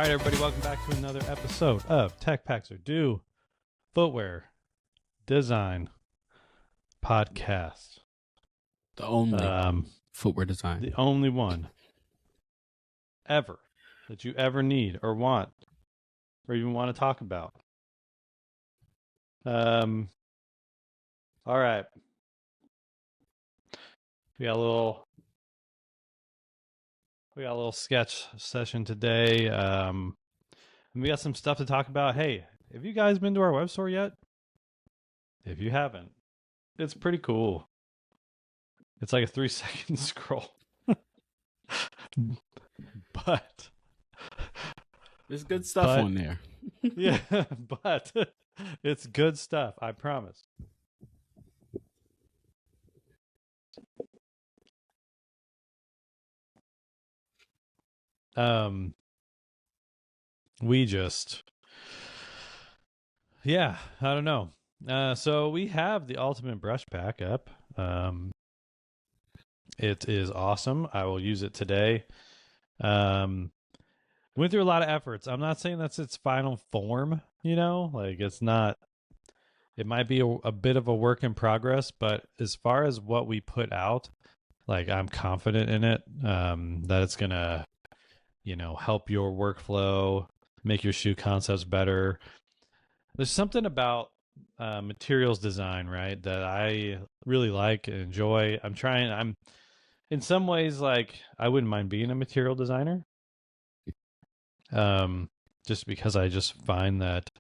right, everybody, welcome back to another episode of Tech Packs Are Due Footwear Design Podcast. The only footwear design. The only one ever that you ever need or want or even want to talk about. All right. We got a little sketch session today. We got some stuff to talk about. Hey, have you guys been to our web store yet? If you haven't, it's pretty cool. It's like a 3-second scroll. But there's good stuff on there. Yeah, but it's good stuff, I promise. We just, I don't know. So we have the Ultimate Brush Pack up. It is awesome. I will use it today. Went through a lot of efforts. I'm not saying that's its final form, like it's not, it might be a bit of a work in progress, but as far as what we put out, like I'm confident in it, that it's going to, help your workflow, make your shoe concepts better. There's something about materials design, right, that I really like and enjoy. I'm in some ways, like, I wouldn't mind being a material designer. Just because I just find that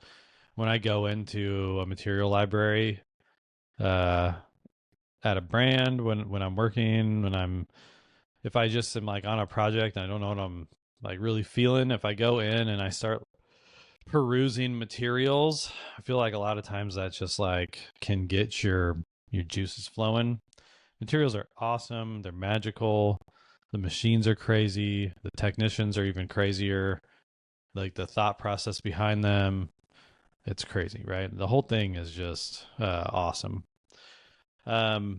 when I go into a material library, at a brand, when I'm working, if I just am like on a project and I don't know what I'm like really feeling, if I go in and I start perusing materials, I feel like a lot of times that just like can get your juices flowing. Materials are awesome. They're magical. The machines are crazy. The technicians are even crazier. Like the thought process behind them, it's crazy, right? The whole thing is just awesome. So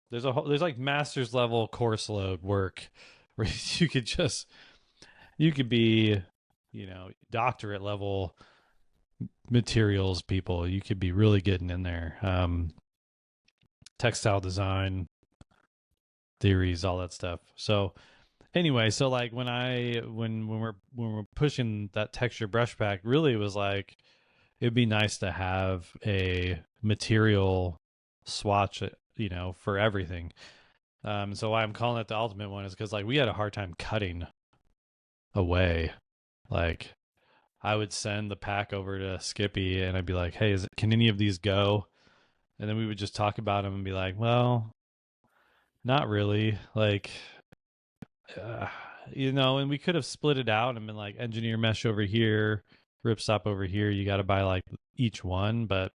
there's like master's level course load work where you could be, doctorate level materials people. You could be really getting in there. Textile design theories, all that stuff. So anyway, so like when we're pushing that texture brush pack, really it was like it'd be nice to have a material swatch, for everything. So why I'm calling it the ultimate one is because like we had a hard time cutting away. Like I would send the pack over to Skippy and I'd be like, hey, can any of these go? And then we would just talk about them and be like, well, not really. Like, and we could have split it out and been like engineer mesh over here, ripstop over here. You got to buy like each one. But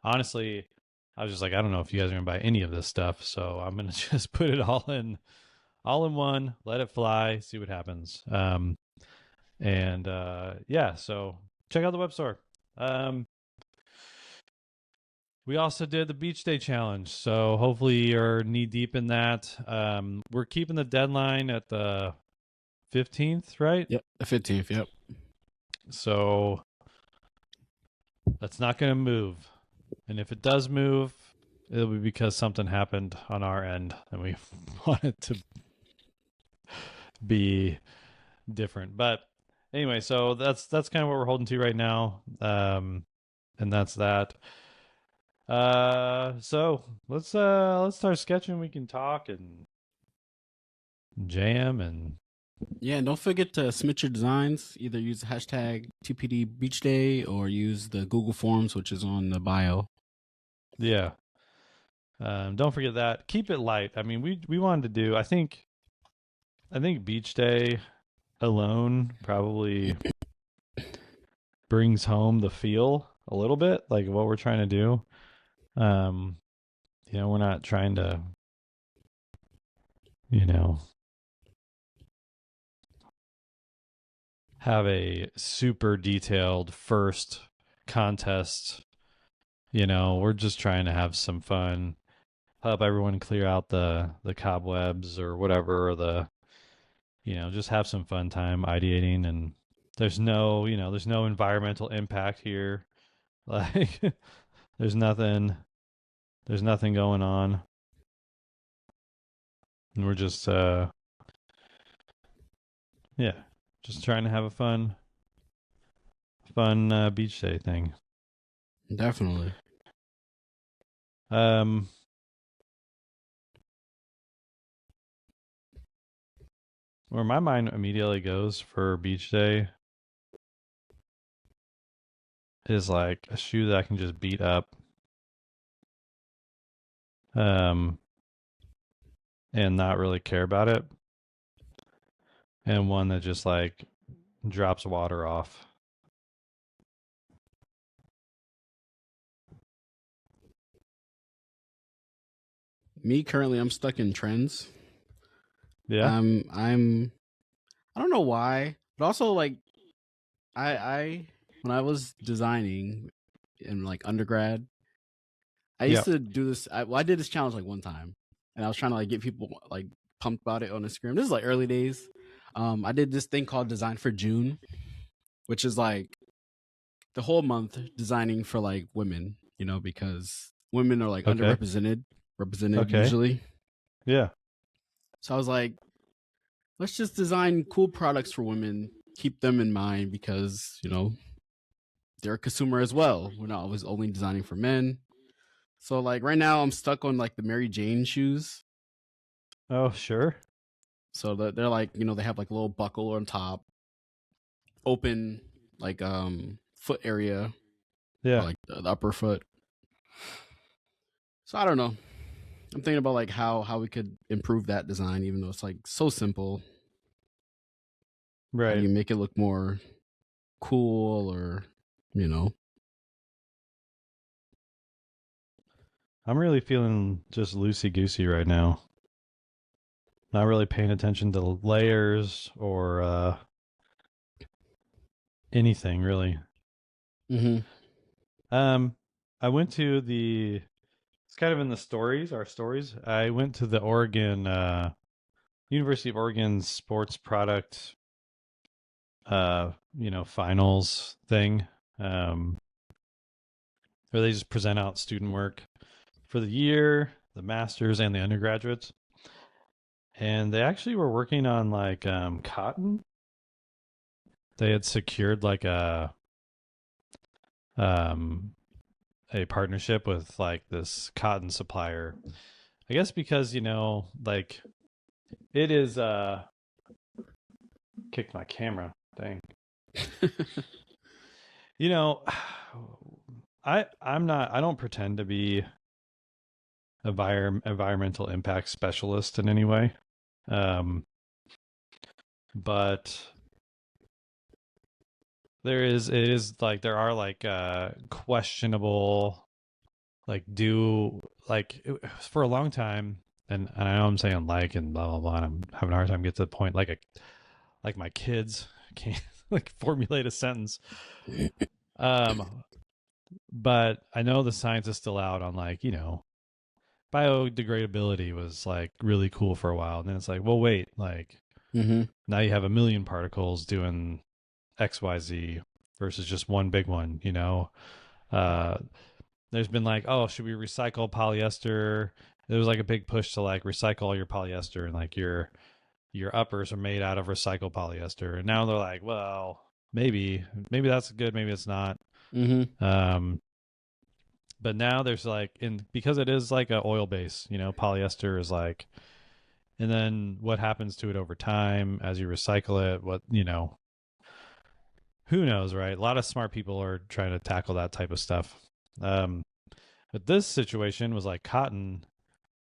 honestly, I was just like, I don't know if you guys are going to buy any of this stuff. So I'm going to just put it all in one, let it fly, see what happens. So check out the web store. We also did the beach day challenge, so hopefully you're knee deep in that. We're keeping the deadline at the 15th, right? Yep, the 15th, yep. So that's not going to move. And if it does move, it'll be because something happened on our end and we want it to be different. But anyway, so that's kind of what we're holding to right now. And that's that. So let's start sketching. We can talk and jam and don't forget to submit your designs. Either use the hashtag TPD Beach Day or use the Google Forms, which is on the bio. Yeah. Don't forget that. Keep it light. I mean, we wanted to do. I think Beach Day alone probably brings home the feel a little bit, like what we're trying to do. We're not trying to, have a super detailed first contest. We're just trying to have some fun, help everyone clear out the cobwebs or whatever, or the just have some fun time ideating. And there's no environmental impact here. Like, there's nothing, there's nothing going on. And we're just, yeah, just trying to have a fun beach day thing. Definitely. Um, where my mind immediately goes for beach day is like a shoe that I can just beat up, um, and not really care about it, and one that just like drops water off. Me currently, I'm stuck in trends. Yeah. I'm I don't know why, but also like I when I was designing in like undergrad, I Yeah. used to do this. I did this challenge like one time, and I was trying to like get people like pumped about it on Instagram. This is like early days. I did this thing called Design for June, which is like the whole month designing for like women, because women are like Okay. represented Okay. usually. Yeah. So I was like, let's just design cool products for women, keep them in mind because, they're a consumer as well. We're not always only designing for men. So like right now I'm stuck on like the Mary Jane shoes. Oh, sure. So they're like, they have like a little buckle on top, open like foot area or Yeah. like the upper foot. So I don't know. I'm thinking about like how we could improve that design, even though it's like so simple. How do Right. you make it look more cool or, you know? I'm really feeling just loosey goosey right now. Not really paying attention to layers or anything really. Mm-hmm. Um, I went to it's kind of in our stories. I went to the University of Oregon sports product, finals thing, um, where they just present out student work for the year, the masters and the undergraduates. And they actually were working on like cotton. They had secured like um a partnership with like this cotton supplier. I guess because, like it is kicked my camera. Dang. You know, I don't pretend to be environmental impact specialist in any way. Um but there are like questionable, like do like for a long time, and I know I'm saying like and blah blah blah, and I'm having a hard time getting to the point, like my kids can't like formulate a sentence. Um but I know the science is still out on like, biodegradability was like really cool for a while, and then it's like, well, wait, like Mm-hmm. now you have a million particles doing XYZ versus just one big one, uh there's been like, oh, should we recycle polyester? There was like a big push to like recycle all your polyester, and like your uppers are made out of recycled polyester, and now they're like, well, maybe that's good, maybe it's not. Mm-hmm. um but now there's like, in because it is like a oil base, polyester is like, and then what happens to it over time as you recycle it, what, who knows, right? A lot of smart people are trying to tackle that type of stuff. But this situation was like cotton.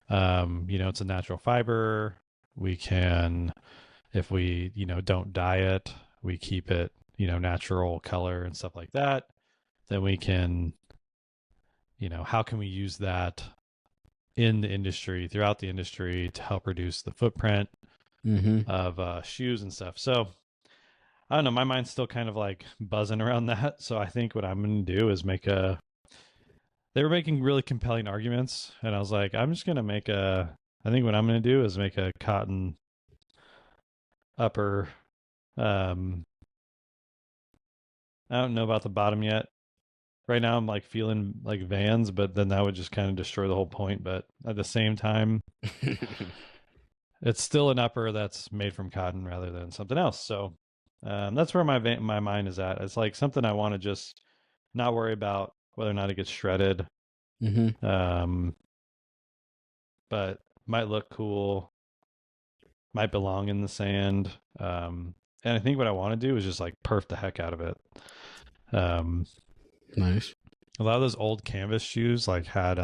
It's a natural fiber. We can, if we, don't dye it, we keep it, natural color and stuff like that. Then we can, how can we use that in the industry, throughout the industry, to help reduce the footprint Mm-hmm. of shoes and stuff. So I don't know. My mind's still kind of like buzzing around that. So I think what I'm going to do is they were making really compelling arguments. And I was like, I think what I'm going to do is make a cotton upper. Um, I don't know about the bottom yet. Right now, I'm like feeling like Vans, but then that would just kind of destroy the whole point. But at the same time, it's still an upper that's made from cotton rather than something else. So that's where my mind is at. It's like something I want to just not worry about whether or not it gets shredded. hmm Um, but might look cool, might belong in the sand. And I think what I want to do is just like perf the heck out of it. Um, Nice. a lot of those old canvas shoes like had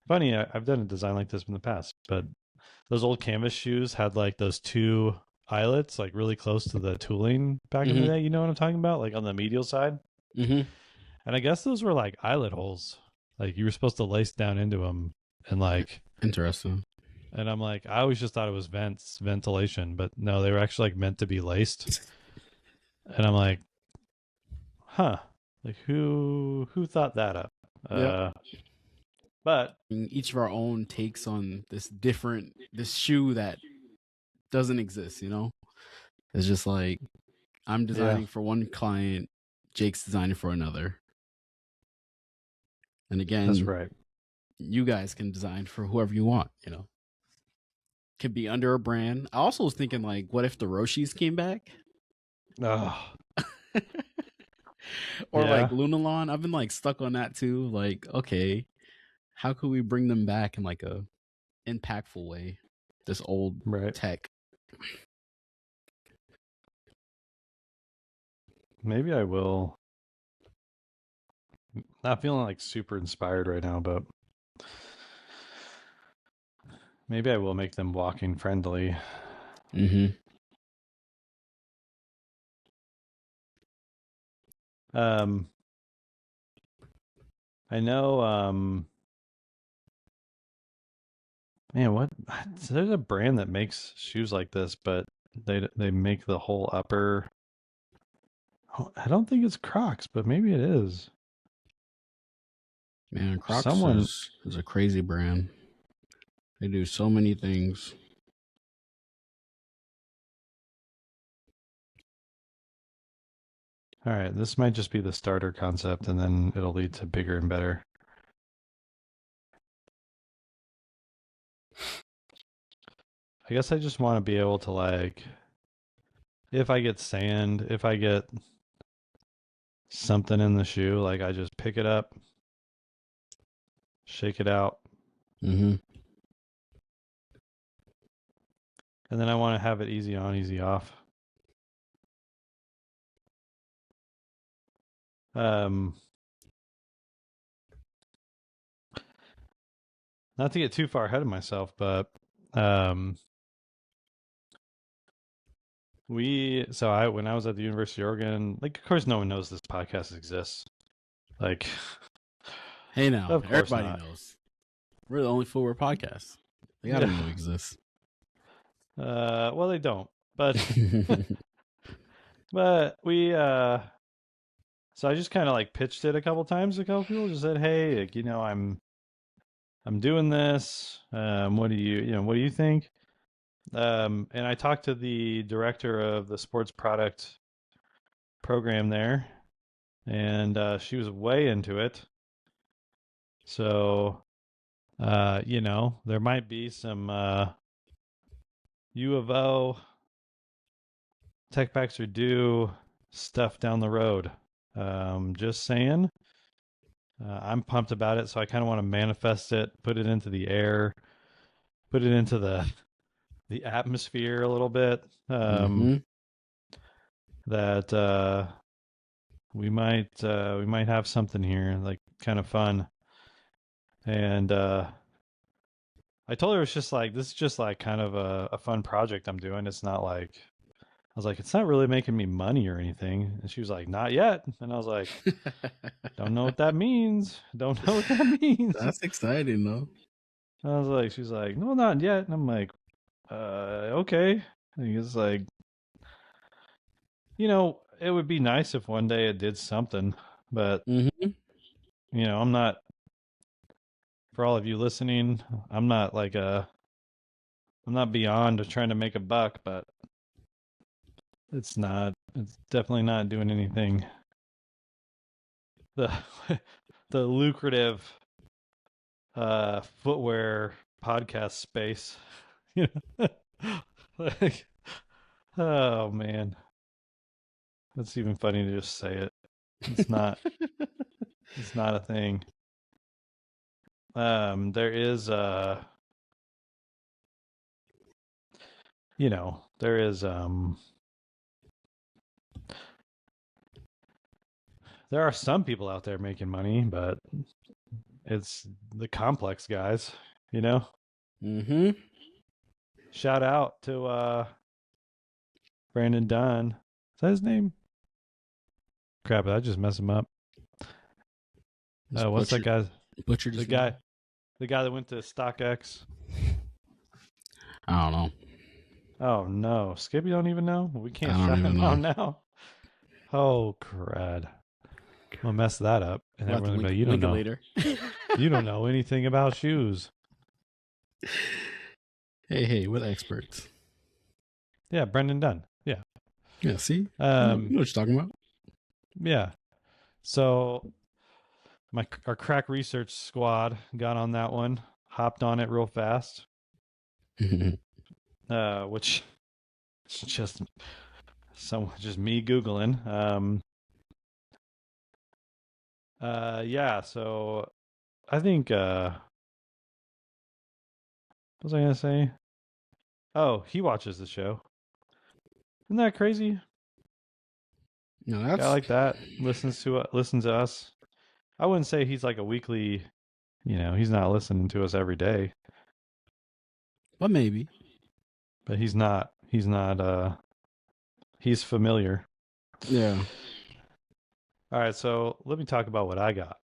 funny, I've done a design like this in the past, but those old canvas shoes had like those two eyelets like really close to the tooling back in the hmm day. You know what I'm talking about? Like on the medial side. hmm And I guess those were like eyelet holes. Like you were supposed to lace down into them and like, Interesting. and I'm like, I always just thought it was ventilation, but no, they were actually like meant to be laced. And I'm like, huh, like who thought that up? Yep. Uh, but Each of our own takes on this shoe that doesn't exist. It's just like I'm yeah, designing for one client, Jake's designing for another, and that's again, right. you guys can design for whoever you want. Could be under a brand. I also was thinking, like, what if the Roshis came back? Oh, Or like yeah, Lunalon. I've been like stuck on that too. Like, okay, how could we bring them back in like a impactful way? This old right. tech. Maybe I will. Not feeling like super inspired right now, but maybe I will make them walking friendly. Mm-hmm. Um, I know. Man, what? There's a brand that makes shoes like this, but they make the whole upper. Oh, I don't think it's Crocs, but maybe it is. Man, Crocs Someone. is a crazy brand. They do so many things. All right, this might just be the starter concept, and then it'll lead to bigger and better. I guess I just want to be able to like, if I get sand, if I get something in the shoe, like I just pick it up, shake it out, Mm-hmm. and then I want to have it easy on, easy off. Um, Not to get too far ahead of myself, but um, when I was at the University of Oregon, like of course no one knows this podcast exists. Like, Hey now, of course everybody not. knows. We're the only footwear podcast. They gotta Yeah. know we exist. Well, they don't, but but we so I just kind of like pitched it a couple times to a couple people. Just said, hey, like, I'm doing this. What do what do you think? And I talked to the director of the sports product program there, and she was way into it. So, there might be some U of O tech packs are due stuff down the road. Just saying. I'm pumped about it, so I kind of want to manifest it, put it into the air, put it into the atmosphere a little bit. mm-hmm. That we might have something here, like kind of fun. And I told her it's just like this is just like kind of a fun project I'm doing. It's not like I was like, it's not really making me money or anything. And she was like, not yet. And I was like, don't know what that means. Don't know what that means. That's exciting though. I was like, she's like, no, not yet. And I'm like, okay. And it's like, it would be nice if one day it did something, but Mm-hmm. I'm not, for all of you listening, I'm not like I'm not beyond trying to make a buck, but it's definitely not doing anything. The the lucrative footwear podcast space. You know? Like, oh man. That's even funny to just say it. It's not it's not a thing. There is there is there are some people out there making money, but it's the complex guys, you know? Mm-hmm. Shout out to Brandon Dunn. Is that his name? Crap, I just messed him up. What's that guy? Butchered the guy that went to StockX. I don't know. Oh no, Skippy don't even know. We can't I don't shout even him out know. now. Oh crud! I'll mess that up, and We'll have to everyone's like, link "You don't it know. later. You don't know anything about shoes." Hey, we're the experts. Yeah, Brendan Dunn. Yeah. Yeah, see? You know what you're talking about. Yeah. So our crack research squad got on that one, hopped on it real fast. Which is just me Googling. Yeah, so I think what was I gonna say? Oh, he watches the show. Isn't that crazy? No, Guy that's like that listens to us. I wouldn't say he's like a weekly, he's not listening to us every day, but maybe. but he's not he's familiar. Yeah. All right, so let me talk about what I got.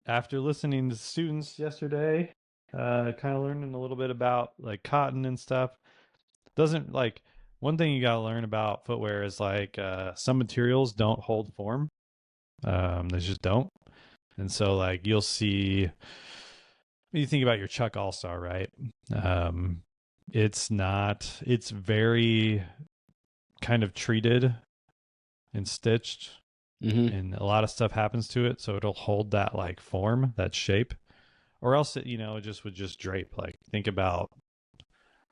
After listening to students yesterday, kind of learning a little bit about like cotton and stuff. Doesn't like one thing you got to learn about footwear is like some materials don't hold form. They just don't. And so like you'll see, you think about your Chuck All Star, right? Um, it's very kind of treated and stitched, Mm-hmm. and a lot of stuff happens to it, so it'll hold that like form, that shape, or else it just would just drape. Like think about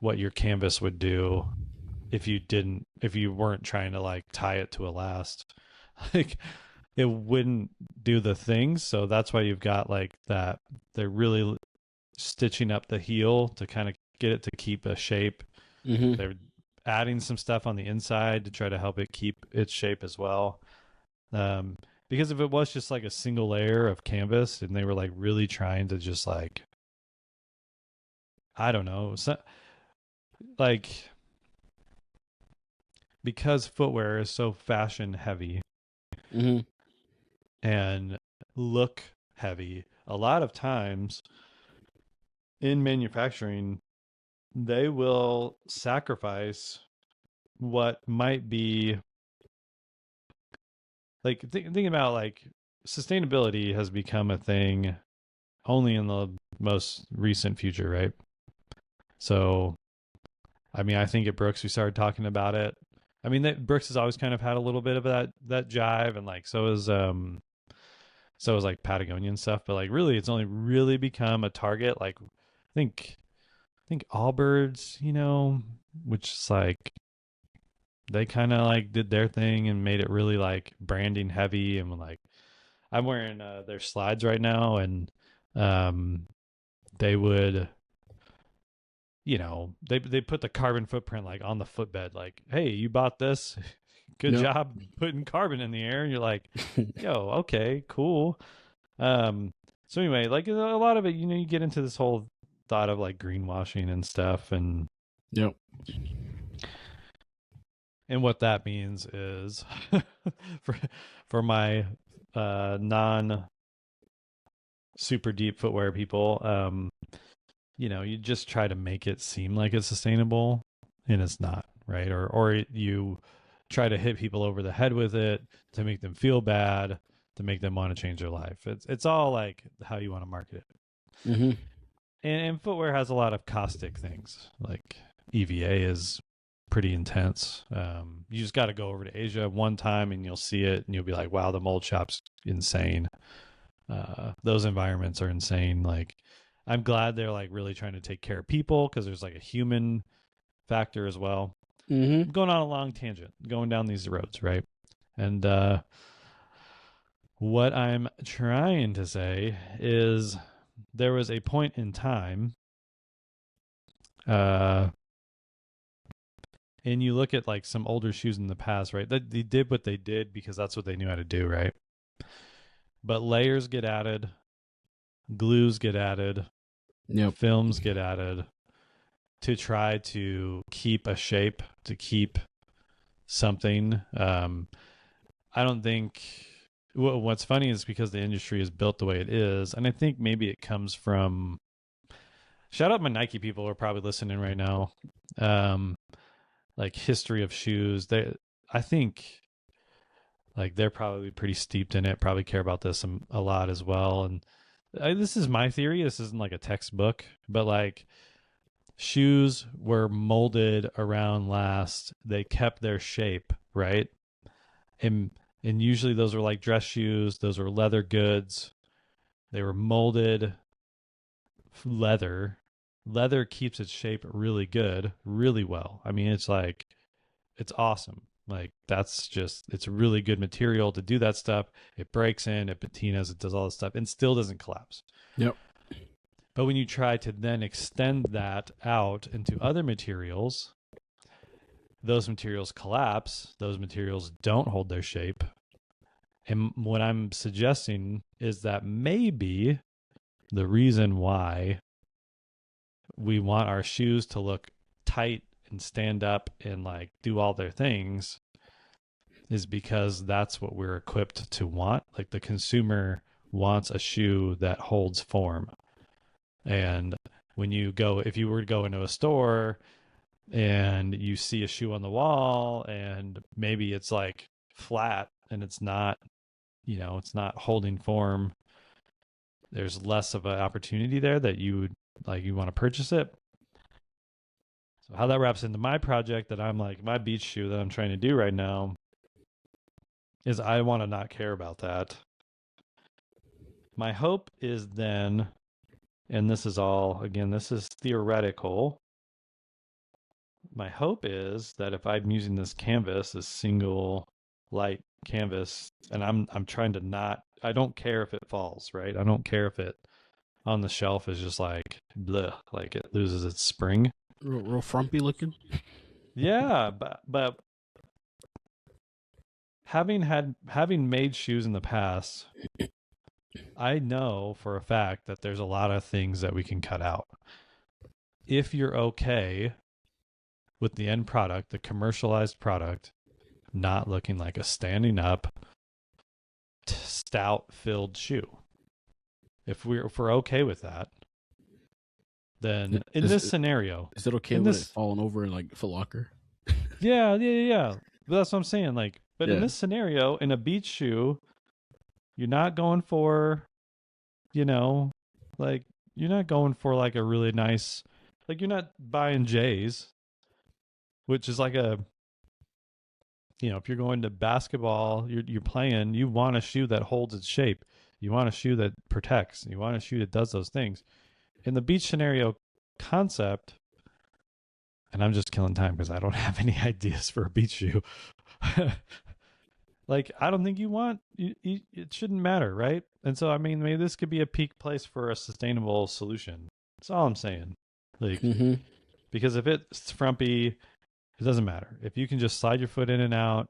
what your canvas would do if you weren't trying to like tie it to a last. Like it wouldn't do the things. So that's why you've got like that. They're really stitching up the heel to kind of get it to keep a shape. Mm-hmm. They're adding some stuff on the inside to try to help it keep its shape as well. Um, because if it was just like a single layer of canvas and they were like really trying to just like, I don't know, like because footwear is so fashion heavy Mm-hmm. and look heavy, a lot of times in manufacturing, they will sacrifice what might be like thinking about like sustainability has become a thing only in the most recent future, right? So, I mean, I think at Brooks we started talking about it. I mean, Brooks has always kind of had a little bit of that jive, and like so is like Patagonia and stuff. But like, really, it's only really become a target. Like, I think Allbirds, which is like they kind of like did their thing and made it really like branding heavy and like I'm wearing their slides right now and um they would they put the carbon footprint like on the footbed like hey you bought this good Yep. job putting carbon in the air and you're like yo okay cool so anyway like a lot of it you get into this whole thought of like greenwashing and stuff Yep. and what that means is for for my non super deep footwear people, you just try to make it seem like it's sustainable and it's not, right? Or you try to hit people over the head with it to make them feel bad, to make them want to change their life. It's all like how you want to market it. Mm-hmm. And footwear has a lot of caustic things. Like EVA is pretty intense. You just got to go over to Asia one time and you'll see it and you'll be like, wow, the mold shop's insane. Those environments are insane. Like, I'm glad they're like really trying to take care of people because there's like a human factor as well. Mm-hmm. I'm going on a long tangent, going down these roads, right? And what I'm trying to say is there was a point in time, uh, and you look at like some older shoes in the past, right? That they did what they did because that's what they knew how to do, right? But layers get added, glues get added, Yep. films get added to try to keep a shape, to keep something. I don't think what's funny is because the industry is built the way it is, and I think maybe it comes from. Shout out my Nike people who are probably listening right now. Um, like history of shoes, I think like they're probably pretty steeped in it. Probably care about this a lot as well. And this is my theory. This isn't like a textbook, but like shoes were molded around last. They kept their shape, right? And and usually those were like dress shoes. Those were leather goods. They were molded leather. Leather keeps its shape really good, really well. I mean, it's like it's awesome. Like that's just it's a really good material to do that stuff. It breaks in, it patinas, it does all this stuff, and still doesn't collapse. Yep. But when you try to then extend that out into other materials, those materials collapse. Those materials don't hold their shape. And what I'm suggesting is that maybe the reason why we want our shoes to look tight and stand up and like do all their things is because that's what we're equipped to want. Like the consumer wants a shoe that holds form. And when you go, if you were to go into a store and you see a shoe on the wall and maybe it's like flat and it's not, it's not holding form, there's less of an opportunity there that you would like, you want to purchase it. So how that wraps into my project that I'm like, my beach shoe that I'm trying to do right now is I want to not care about that. My hope is then, and this is all, again, this is theoretical. My hope is that if I'm using this canvas, this single light canvas, and I'm trying to not, I don't care if it falls, right? I don't care if it on the shelf is just like, bleh, like it loses its spring. Real frumpy looking. Yeah, but having made shoes in the past, I know for a fact that there's a lot of things that we can cut out. If you're okay with the end product, the commercialized product, not looking like a standing up, stout filled shoe. If we're okay with that, then in this scenario, Is it okay with it falling over in like Foot Locker? yeah. But that's what I'm saying. Like, but in Yeah. this scenario, in a beach shoe, you're not going for, you know, like you're not going for like a really nice, like you're not buying J's, which is like a, if you're going to basketball, you're playing, you want a shoe that holds its shape. You want a shoe that protects. You want a shoe that does those things. In the beach scenario concept, and I'm just killing time because I don't have any ideas for a beach shoe. Like, I don't think it shouldn't matter, right? And so, I mean, maybe this could be a peak place for a sustainable solution. That's all I'm saying. Like, because if it's frumpy, it doesn't matter. If you can just slide your foot in and out,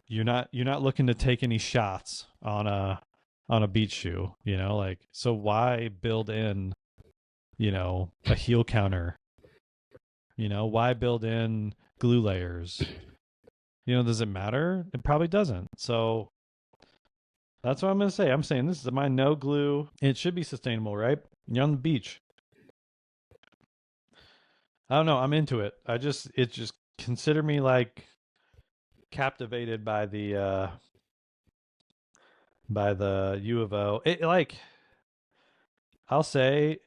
you're not looking to take any shots on a beach shoe, like, so why build in, a heel counter? Why build in glue layers? Does it matter? It probably doesn't. So that's what I'm going to say. I'm saying this is my no glue. It should be sustainable, right? You're on the beach. I don't know. I'm into it. It's just consider me like captivated by the U of O. It like, I'll say,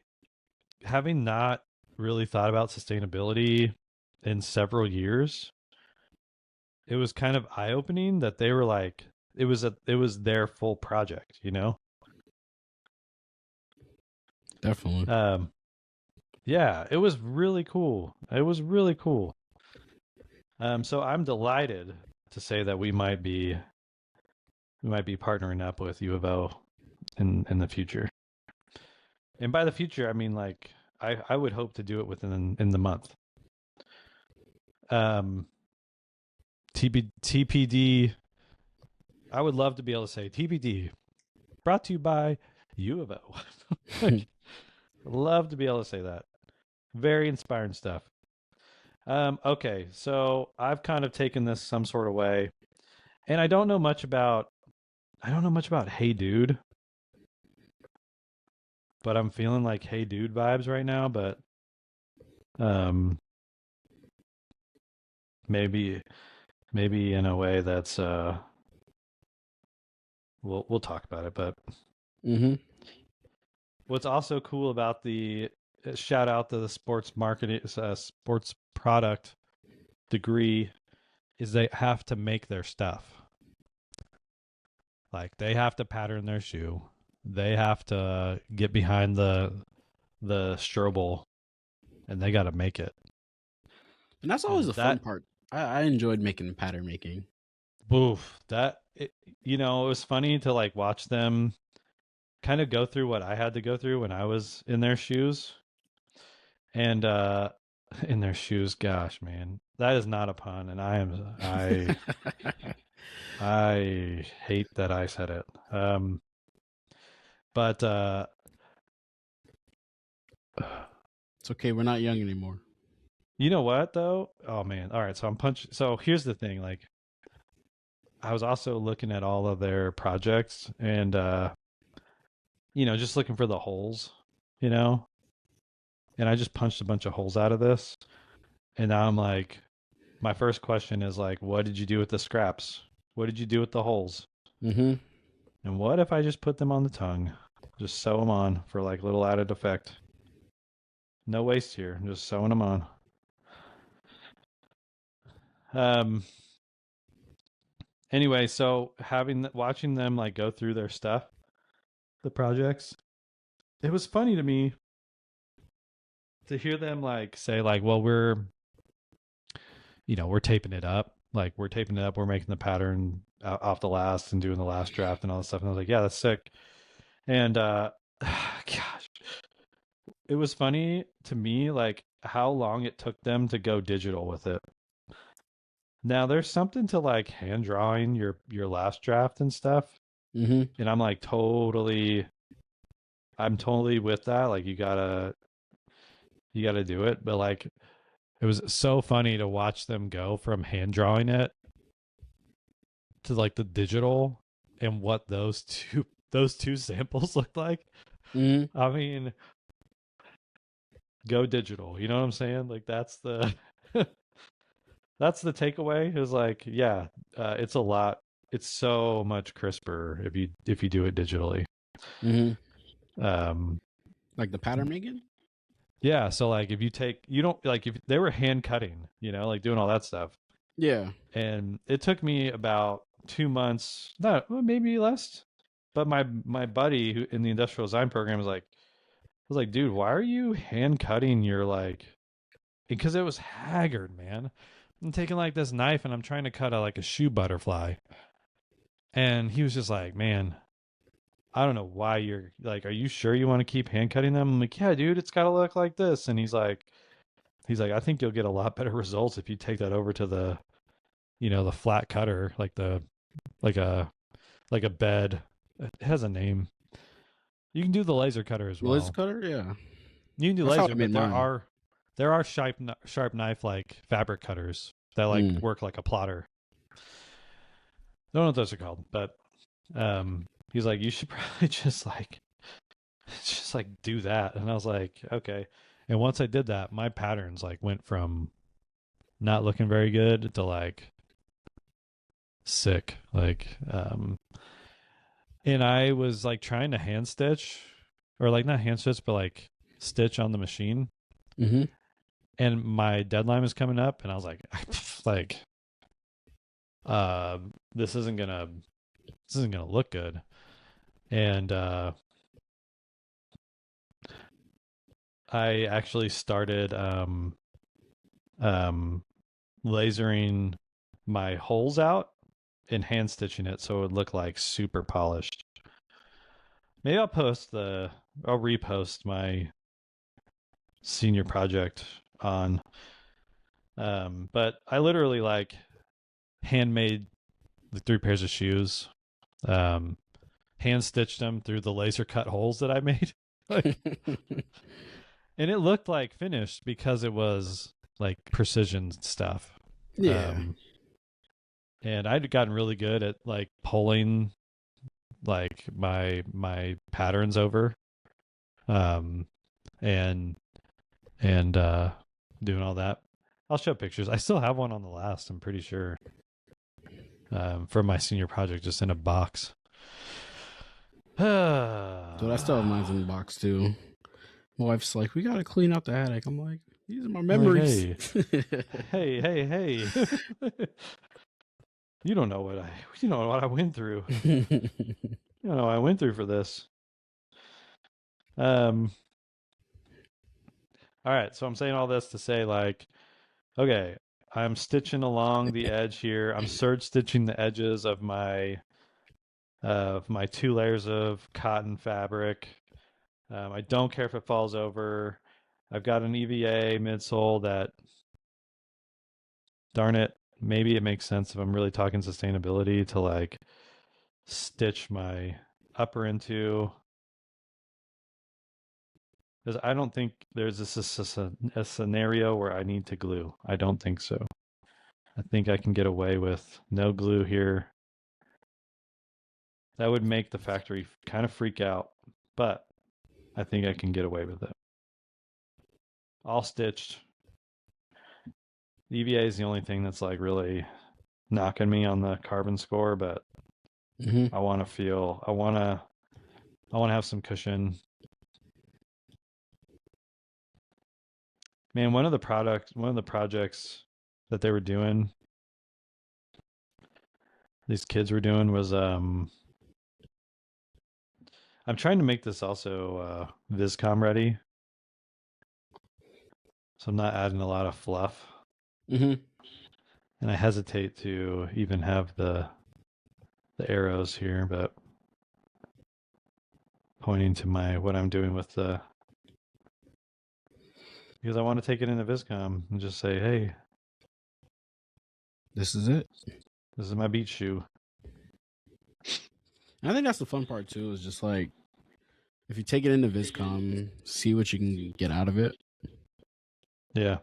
having not really thought about sustainability in several years, it was kind of eye opening that they were like, it was their full project, you know? Definitely. Um, yeah, it was really cool. It was really cool. So I'm delighted to say that we might be partnering up with U of O in the future. And by the future, I mean like I would hope to do it within in the month. Um, TPD. I would love to be able to say TPD brought to you by U of O. Like, love to be able to say that. Very inspiring stuff. Okay, so I've kind of taken this some sort of way, and I don't know much about Hey Dude, but I'm feeling like Hey Dude vibes right now. But um, maybe in a way that's we'll talk about it. But Mm-hmm. what's also cool about the shout out to the sports marketing sports product degree is they have to make their stuff. Like they have to pattern their shoe. They have to get behind the strobe and they got to make it. And that's always And the fun that part. I enjoyed making pattern making. boof, you know, it was funny to like watch them kind of go through what I had to go through when I was in their shoes. And in their shoes, gosh, man. That is not a pun and I hate that I said it. But It's okay. We're not young anymore. you know what though? Oh man. All right, so I'm punching. So here's the thing, like I was also looking at all of their projects and you know, just looking for the holes, you know? And I just punched a bunch of holes out of this. And now I'm like my first question is like what did you do with the scraps? What did you do with the holes? Mm-hmm. And what if I just put them on the tongue? Just sew them on for like little added effect. No waste here. I'm just sewing them on. Um anyway, so watching them like go through their stuff, the projects, it was funny to me to hear them like say like, well, we're taping it up. Like we're taping it up, we're making the pattern off the last and doing the last draft and all that stuff. And I was like, yeah, that's sick. And gosh, it was funny to me like how long it took them to go digital with it. Now there's something to like hand drawing your last draft and stuff. Mm-hmm. And I'm totally with that. Like you gotta do it. But like it was so funny to watch them go from hand drawing it to like the digital and what those two samples looked like. Mm-hmm. I mean, go digital. You know what I'm saying? Like that's the that's the takeaway. Is like, yeah, it's a lot. It's so much crisper if you do it digitally. Mm-hmm. Um, Like the pattern making? yeah. So like, if you take, you don't like if they were hand cutting, you know, like doing all that stuff, Yeah. and it took me about 2 months, not well, maybe less. But my buddy who in the industrial design program was like, dude, why are you hand cutting your like? Because it was haggard, man. I'm taking like this knife and I'm trying to cut like a shoe butterfly, and he was just like, man, I don't know why you're like, are you sure you want to keep hand cutting them? I'm like, yeah, dude, it's got to look like this. And he's like, I think you'll get a lot better results if you take that over to the, you know, the flat cutter, like a, like a bed. It has a name. You can do the laser cutter as Laser well. cutter? Yeah. You can do That's how I laser, made but mine. there are sharp knife like fabric cutters that like Mm. work like a plotter. I don't know what those are called, but he's like, you should probably just like do that. And I was like, okay. And once I did that, my patterns like went from not looking very good to like sick. Like and I was like trying to hand stitch or like not hand stitch, but like stitch on the machine. Mm-hmm. And my deadline was coming up, and I was like, like, this isn't gonna look good. And I actually started lasering my holes out and hand stitching it so it would look like super polished. Maybe I'll repost my senior project on. But I literally like handmade the 3 pairs of shoes, hand stitched them through the laser cut holes that I made. Like, and it looked like finished because it was like precision stuff. Yeah. And I'd gotten really good at like pulling like my patterns over, um, and doing all that. I'll show pictures. I still have one on the last, I'm pretty sure, from my senior project, just in a box. So I still have mine in the box too. My wife's like, "We gotta clean out the attic." I'm like, "These are my memories." Like, hey. You don't know what I went through. You don't know what I went through for this. All right, so I'm saying all this to say, like, okay, I'm stitching along the edge here. I'm serge stitching the edges of my 2 layers of cotton fabric. I don't care if it falls over. I've got an EVA midsole that, darn it, maybe it makes sense if I'm really talking sustainability to like stitch my upper into, because I don't think there's a scenario where I need to glue. I don't think so. I think I can get away with no glue here. That would make the factory kind of freak out, but I think I can get away with it. All stitched. The EVA is the only thing that's like really knocking me on the carbon score, but I want to have some cushion. Man, one of the projects that they were doing, these kids were doing, was I'm trying to make this also Vizcom ready, so I'm not adding a lot of fluff. And I hesitate to even have the arrows here, but pointing to what I'm doing with because I want to take it into Vizcom and just say, hey, this is it. This is my beach shoe. I think that's the fun part too, is just like, if you take it into Vizcom, see what you can get out of it. Yeah.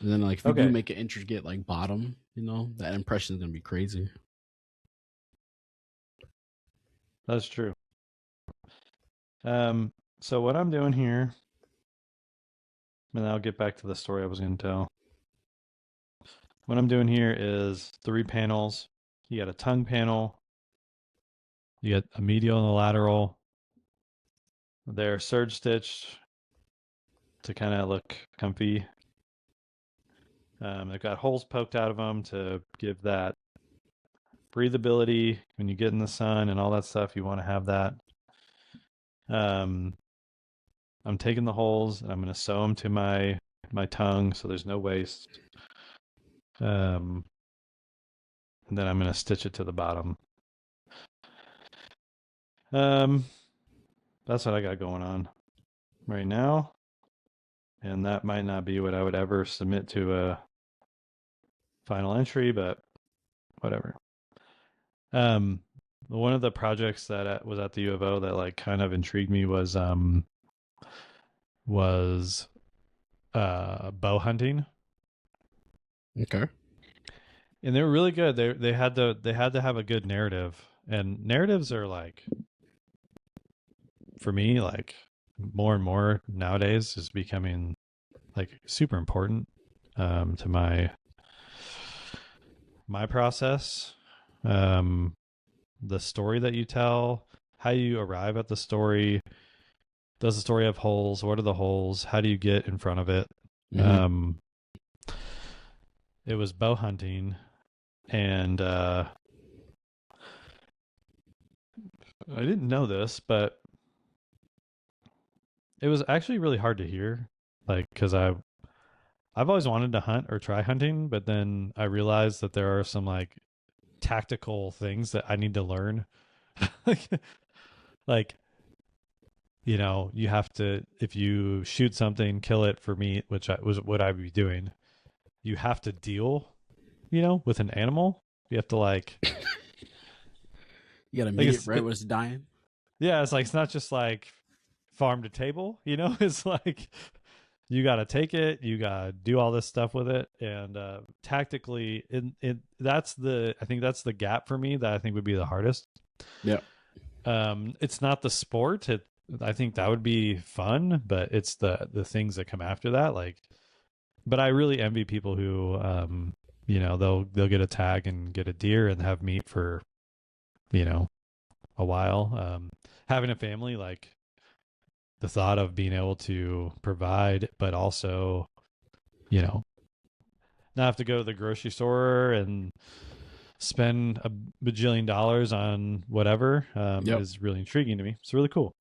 And then, like, if you do make an intricate like bottom, that impression is gonna be crazy. That's true. So what I'm doing here, and I'll get back to the story I was going to tell. What I'm doing here is 3 panels. You got a tongue panel. You got a medial and a lateral. They're serge stitched to kind of look comfy. They've got holes poked out of them to give that breathability when you get in the sun and all that stuff. You want to have that. I'm taking the holes and I'm going to sew them to my tongue so there's no waste. And then I'm going to stitch it to the bottom. That's what I got going on right now. And that might not be what I would ever submit to a final entry, but whatever. One of the projects that was at the U of O that like kind of intrigued me was bow hunting. Okay. And they were really good. They had to have a good narrative, and narratives are like, for me, like more and more nowadays is becoming like super important to my process. The story that you tell, how you arrive at the story. Does the story have holes? What are the holes? How do you get in front of it? Mm-hmm. It was bow hunting, and I didn't know this, but it was actually really hard to hear, like because I've always wanted to hunt or try hunting, but then I realized that there are some like tactical things that I need to learn. like, like, you have to, if you shoot something, kill it for meat, which was what I'd be doing. You have to deal, with an animal. You have to You gotta like meet it right when it's dying. yeah, it's like it's not just like farm to table. It's like you got to take it, you got to do all this stuff with it, and tactically, I think that's the gap for me that I think would be the hardest. Yeah. It's not the sport. I think that would be fun, but it's the things that come after that. But I really envy people who, they'll get a tag and get a deer and have meat for, you know, a while. Having a family, like the thought of being able to provide, but also, you know, not have to go to the grocery store and spend a bajillion dollars on whatever Yep. is really intriguing to me. It's really cool.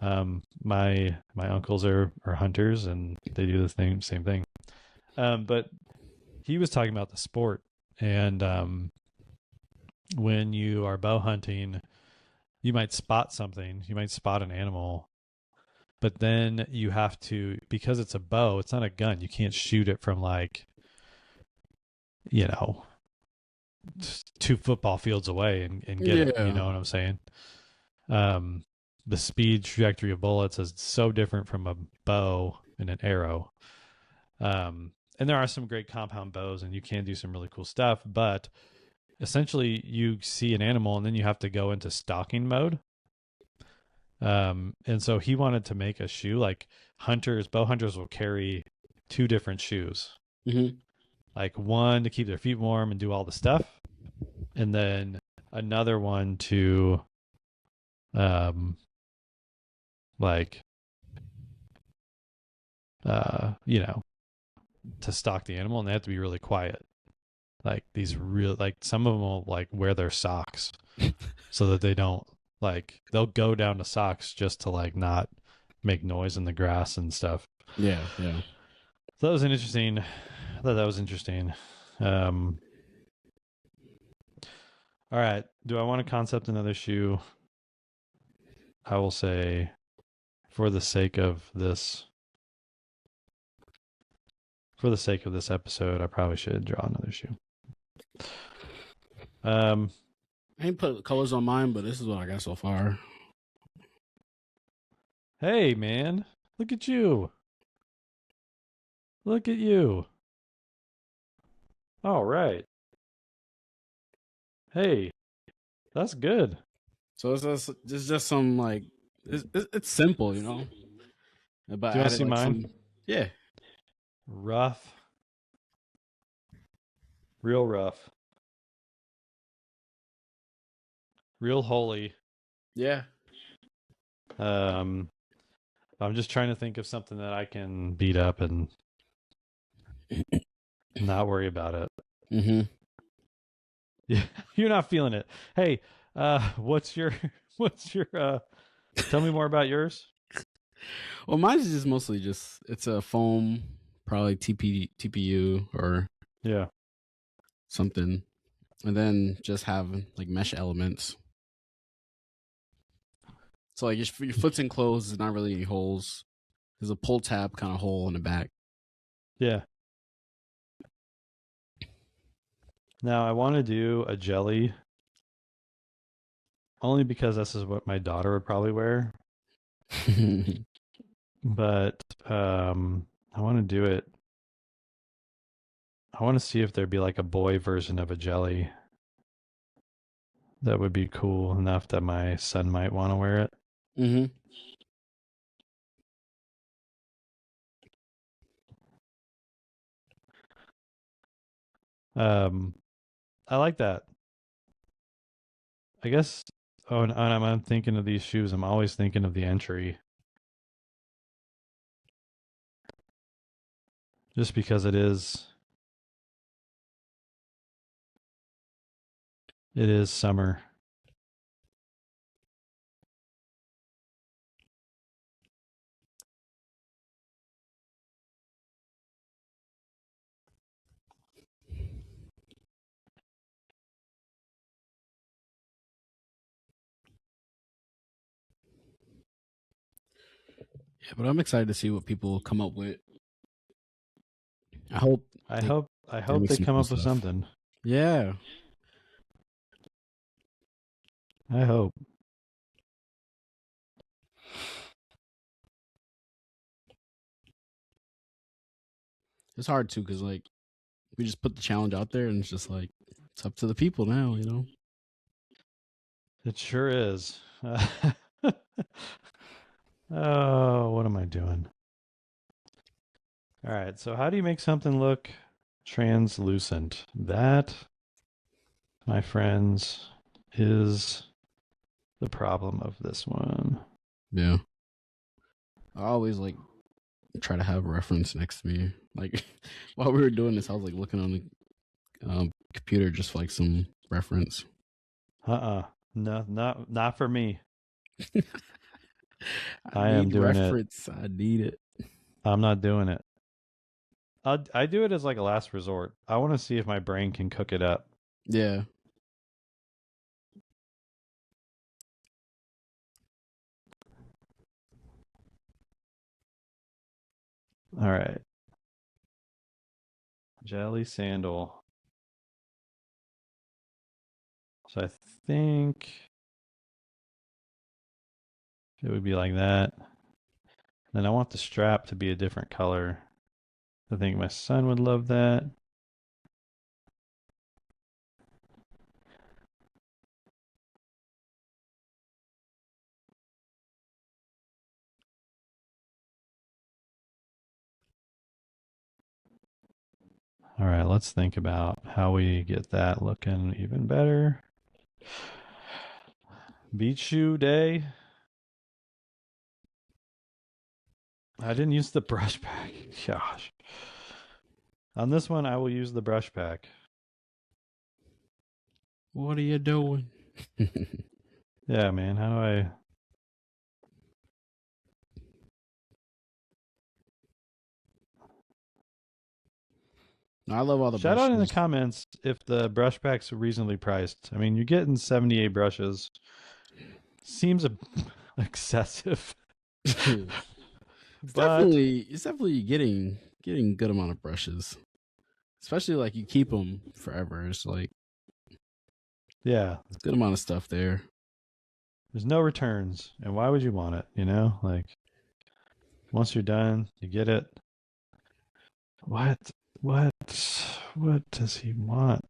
My uncles are hunters and they do the same thing. But he was talking about the sport, and when you are bow hunting, you might spot something, you might spot an animal, but then you have to, because it's a bow, it's not a gun. You can't shoot it from you know 2 football fields away and get it. You Yeah. know what I'm saying? Um, the speed trajectory of bullets is so different from a bow and an arrow. And there are some great compound bows, and you can do some really cool stuff. But essentially, you see an animal, and then you have to go into stalking mode. And so he wanted to make a shoe like bow hunters will carry 2 different shoes, Mm-hmm. like one to keep their feet warm and do all the stuff, and then another one to um like you know to stalk the animal, and they have to be really quiet. Like these real, like some of them will like wear their socks so that they don't, like they'll go down to socks just to like not make noise in the grass and stuff. Yeah. Yeah. So that was interesting. I thought that was interesting. Um, all right. Do I want to concept another shoe? I will say, for the sake of this, episode, I probably should draw another shoe. Um, I ain't put colors on mine, but this is what I got so far. hey man, look at you! Look at you! All right. Hey, that's good. So it's just some like it's simple, but Do you want to added see like mine? some yeah. Rough, real rough, real holy. Yeah. Um, I'm just trying to think of something that I can beat up and not worry about it. Mm-hmm. Yeah, you're not feeling it. Hey, what's your what's your tell me more about yours? Well, mine is just mostly just it's a foam, probably TPU or Yeah. something, and then just have like mesh elements. So like your foot's enclosed, there's not really any holes. There's a pull tab kind of hole in the back. Yeah. Now I want to do a jelly only because this is what my daughter would probably wear. But I want to do it. I want to see if there'd be like a boy version of a jelly that would be cool enough that my son might want to wear it. Mm-hmm. I like that. I guess Oh, and I'm thinking of these shoes. I'm always thinking of the entry, just because it is summer. Yeah, but I'm excited to see what people come up with. I hope I they hope they make they some come cool up with stuff. something. Yeah, I hope. it's hard too because like we just put the challenge out there and it's just like it's up to the people now, you know. It sure is. Oh, what am I doing? All right. So, how do you make something look translucent? That, my friends, is the problem of this one. Yeah, I always like try to have a reference next to me. Like while we were doing this, I was like looking on the computer just for, like some reference. No, not for me. I I am need doing it. reference. I need it. I'm not doing it. I do it as like a last resort. I want to see if my brain can cook it up. Yeah. All right. Jelly sandal. So I think it would be like that. Then I want the strap to be a different color. I think my son would love that. All right, let's think about how we get that looking even better. Beach shoe day. I didn't use the brush pack. Gosh. On this one, I will use the brush pack. What are you doing? Yeah, man. How do I? I love all the Shout out in the brushes. comments if the brush pack's reasonably priced. I mean, you're getting 78 brushes. Seems excessive, but It's definitely getting good amount of brushes. Especially like you keep them forever. It's like yeah, good amount of stuff there. there's no returns. And why would you want it? You know, like once you're done, you get it. What? What? What does he want?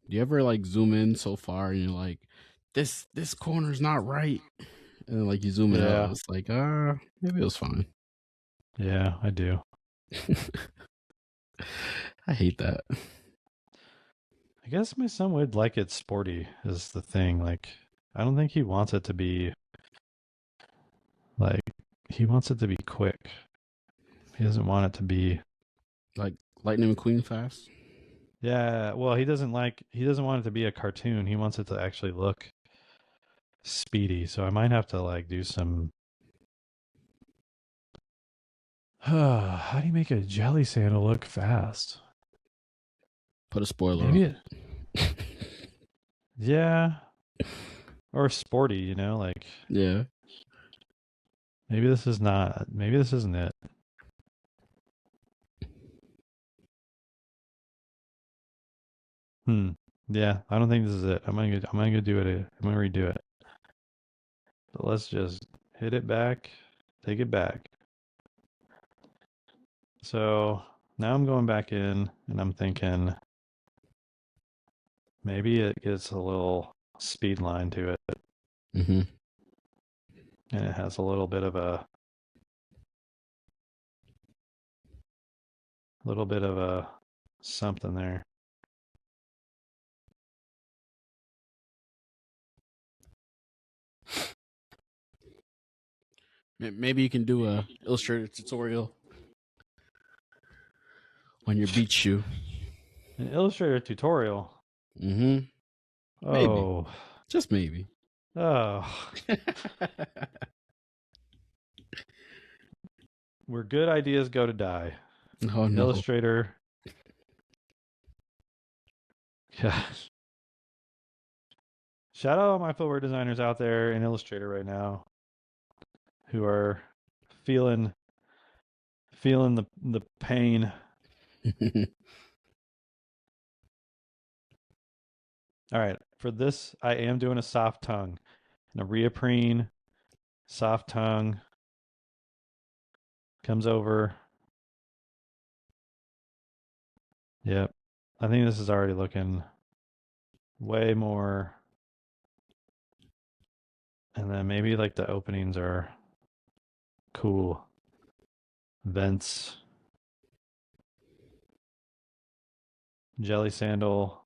Do you ever like zoom in so far and you're like, this corner's not right, and then like you zoom it out, Yeah, it's like maybe it was fine. yeah, I do. I hate that. I guess my son would like it sporty, is the thing. Like, I don't think he wants it to be like, he wants it to be quick. He doesn't want it to be, Like Lightning McQueen fast. yeah, well, he doesn't want it to be a cartoon. He wants it to actually look speedy. So I might have to like do some. How do you make a jelly sandal look fast? Put a spoiler Maybe up. it, yeah, or sporty, you know, like Yeah. maybe this is not, maybe this isn't it. Yeah, I don't think this is it. I'm gonna do it. I'm gonna redo it. So let's just hit it back, take it back. So now I'm going back in and I'm thinking maybe it gets a little speed line to it Mm-hmm. and it has a little bit of a something there. Maybe you can do a Illustrator tutorial on your beach shoe. An Illustrator tutorial. Mm-hmm. Maybe. Oh, Just maybe. oh, where good ideas go to die. Oh no. Illustrator. Yeah. Shout out all my footwear designers out there in Illustrator right now who are feeling the pain. All right, for this I am doing a soft tongue and a neoprene soft tongue comes over. Yep. I think this is already looking way more. And then maybe like the openings are cool. Vents. Jelly sandal.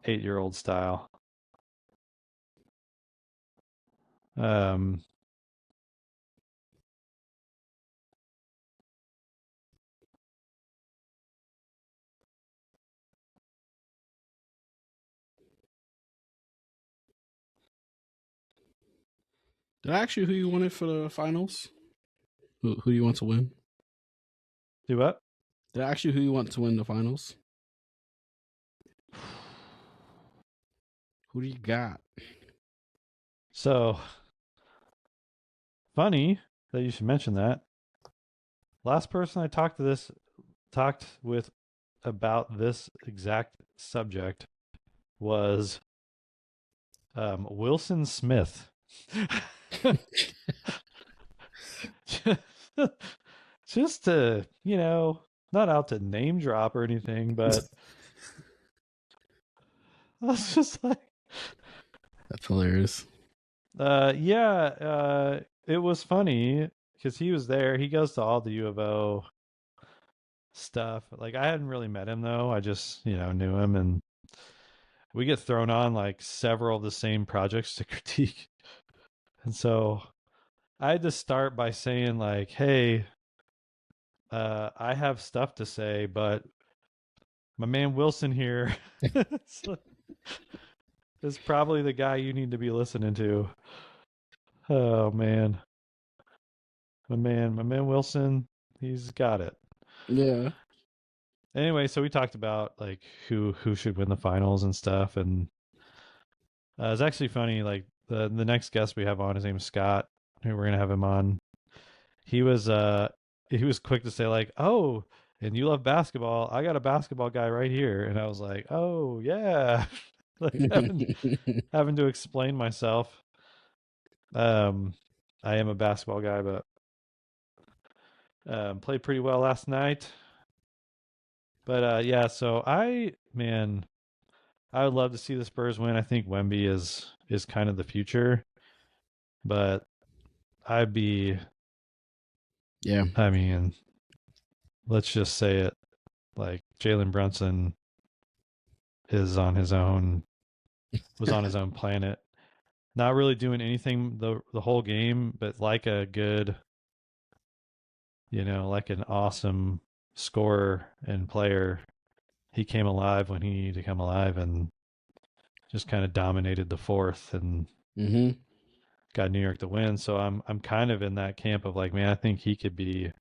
8-year-old style. Um, Did I ask you who you wanted for the finals? Who do you want to win? do what? Did I ask you who you want to win the finals? Who do you got? So funny that you should mention that. Last person I talked with about this exact subject was Wilson Smith. Just to, not out to name drop or anything, but I was just like, That's hilarious. it was funny because he was there. He goes to all the U of O stuff. Like I hadn't really met him though. I just, knew him, and we get thrown on like several of the same projects to critique. And so I had to start by saying like, hey, I have stuff to say, but my man Wilson here is probably the guy you need to be listening to. Oh man. My man Wilson, he's got it. Yeah. Anyway, so we talked about like who should win the finals and stuff, and it's actually funny. Like the next guest we have on, his name is Scott, who we're gonna have him on. He was quick to say like, oh, and you love basketball. I got a basketball guy right here, and I was like, oh yeah, like having to explain myself. I am a basketball guy, but played pretty well last night. But yeah, so I would love to see the Spurs win. I think Wemby is kind of the future, but I'd be, Yeah. I mean, let's just say it, like Jalen Brunson is on his own, was on his own planet, not really doing anything the whole game, but like a good, like an awesome scorer and player. He came alive when he needed to come alive and just kind of dominated the fourth and got New York to win. So I'm kind of in that camp of like, man, I think he could be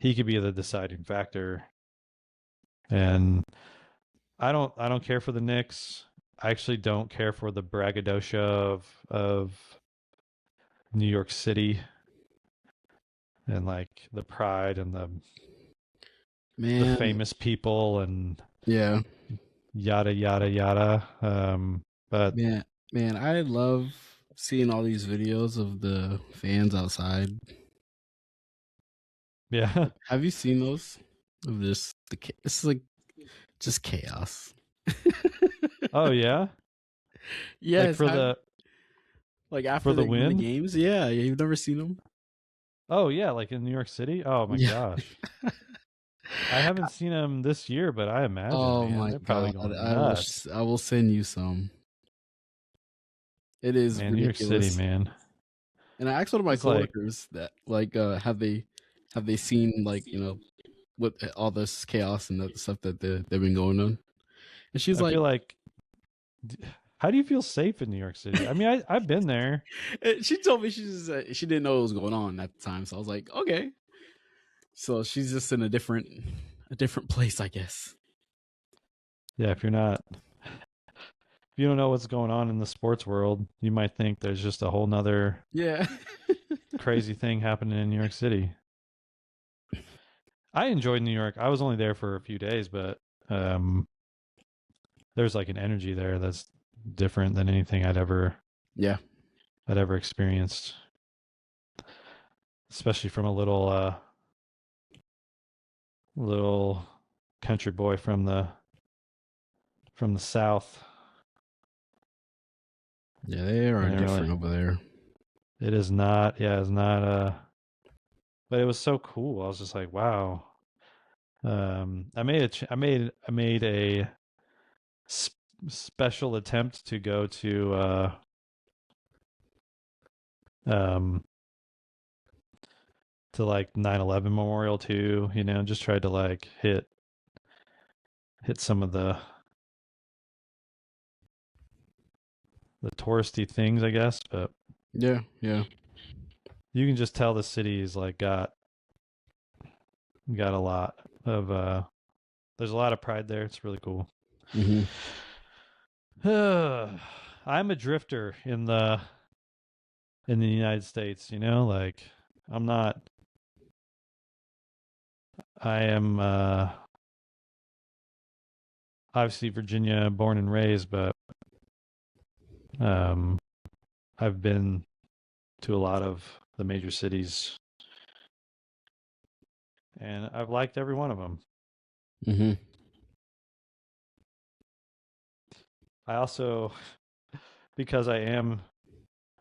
the deciding factor. And I don't care for the Knicks. I actually don't care for the braggadocio of New York City and like the pride and the famous people and yeah, yada yada yada. But man, I love seeing all these videos of the fans outside. yeah. Have you seen those? Of this, it's like just chaos. Oh yeah. Yes, Like for the like after they win the win. games. Yeah, you've never seen them. Oh yeah, like in New York City. Oh my gosh. I haven't seen them this year, but I imagine, Oh man, my they're probably god, going nuts. I will send you some. It is Man, New York City, ridiculous. man. And I asked one of my It's like coworkers that like have they seen like with all this chaos and the stuff that they've been going on, and she's I like, feel like, how do you feel safe in New York City? I mean, I've been there. she told me she just she didn't know what was going on at the time, so I was like, okay, so she's just in a different place, I guess. Yeah, if you don't know what's going on in the sports world, you might think there's just a whole nother Yeah. crazy thing happening in New York City. I enjoyed New York. I was only there for a few days, but um, there's like an energy there that's different than anything Yeah. I'd ever experienced, especially from a little country boy from the south. Yeah, they I are didn't really. different over there. It is not. Yeah, it's not. But it was so cool. I was just like, wow. I made a special attempt to go um to like 9/11 Memorial too. You know, just tried to like hit some of the touristy things, I guess. But Yeah, yeah. you can just tell the city's like got a lot of there's a lot of pride there. It's really cool. Hmm. I'm a drifter in the United States, you know, like I'm not I am obviously Virginia born and raised, but um I've been to a lot of the major cities and I've liked every one of them. Hmm. I also because I am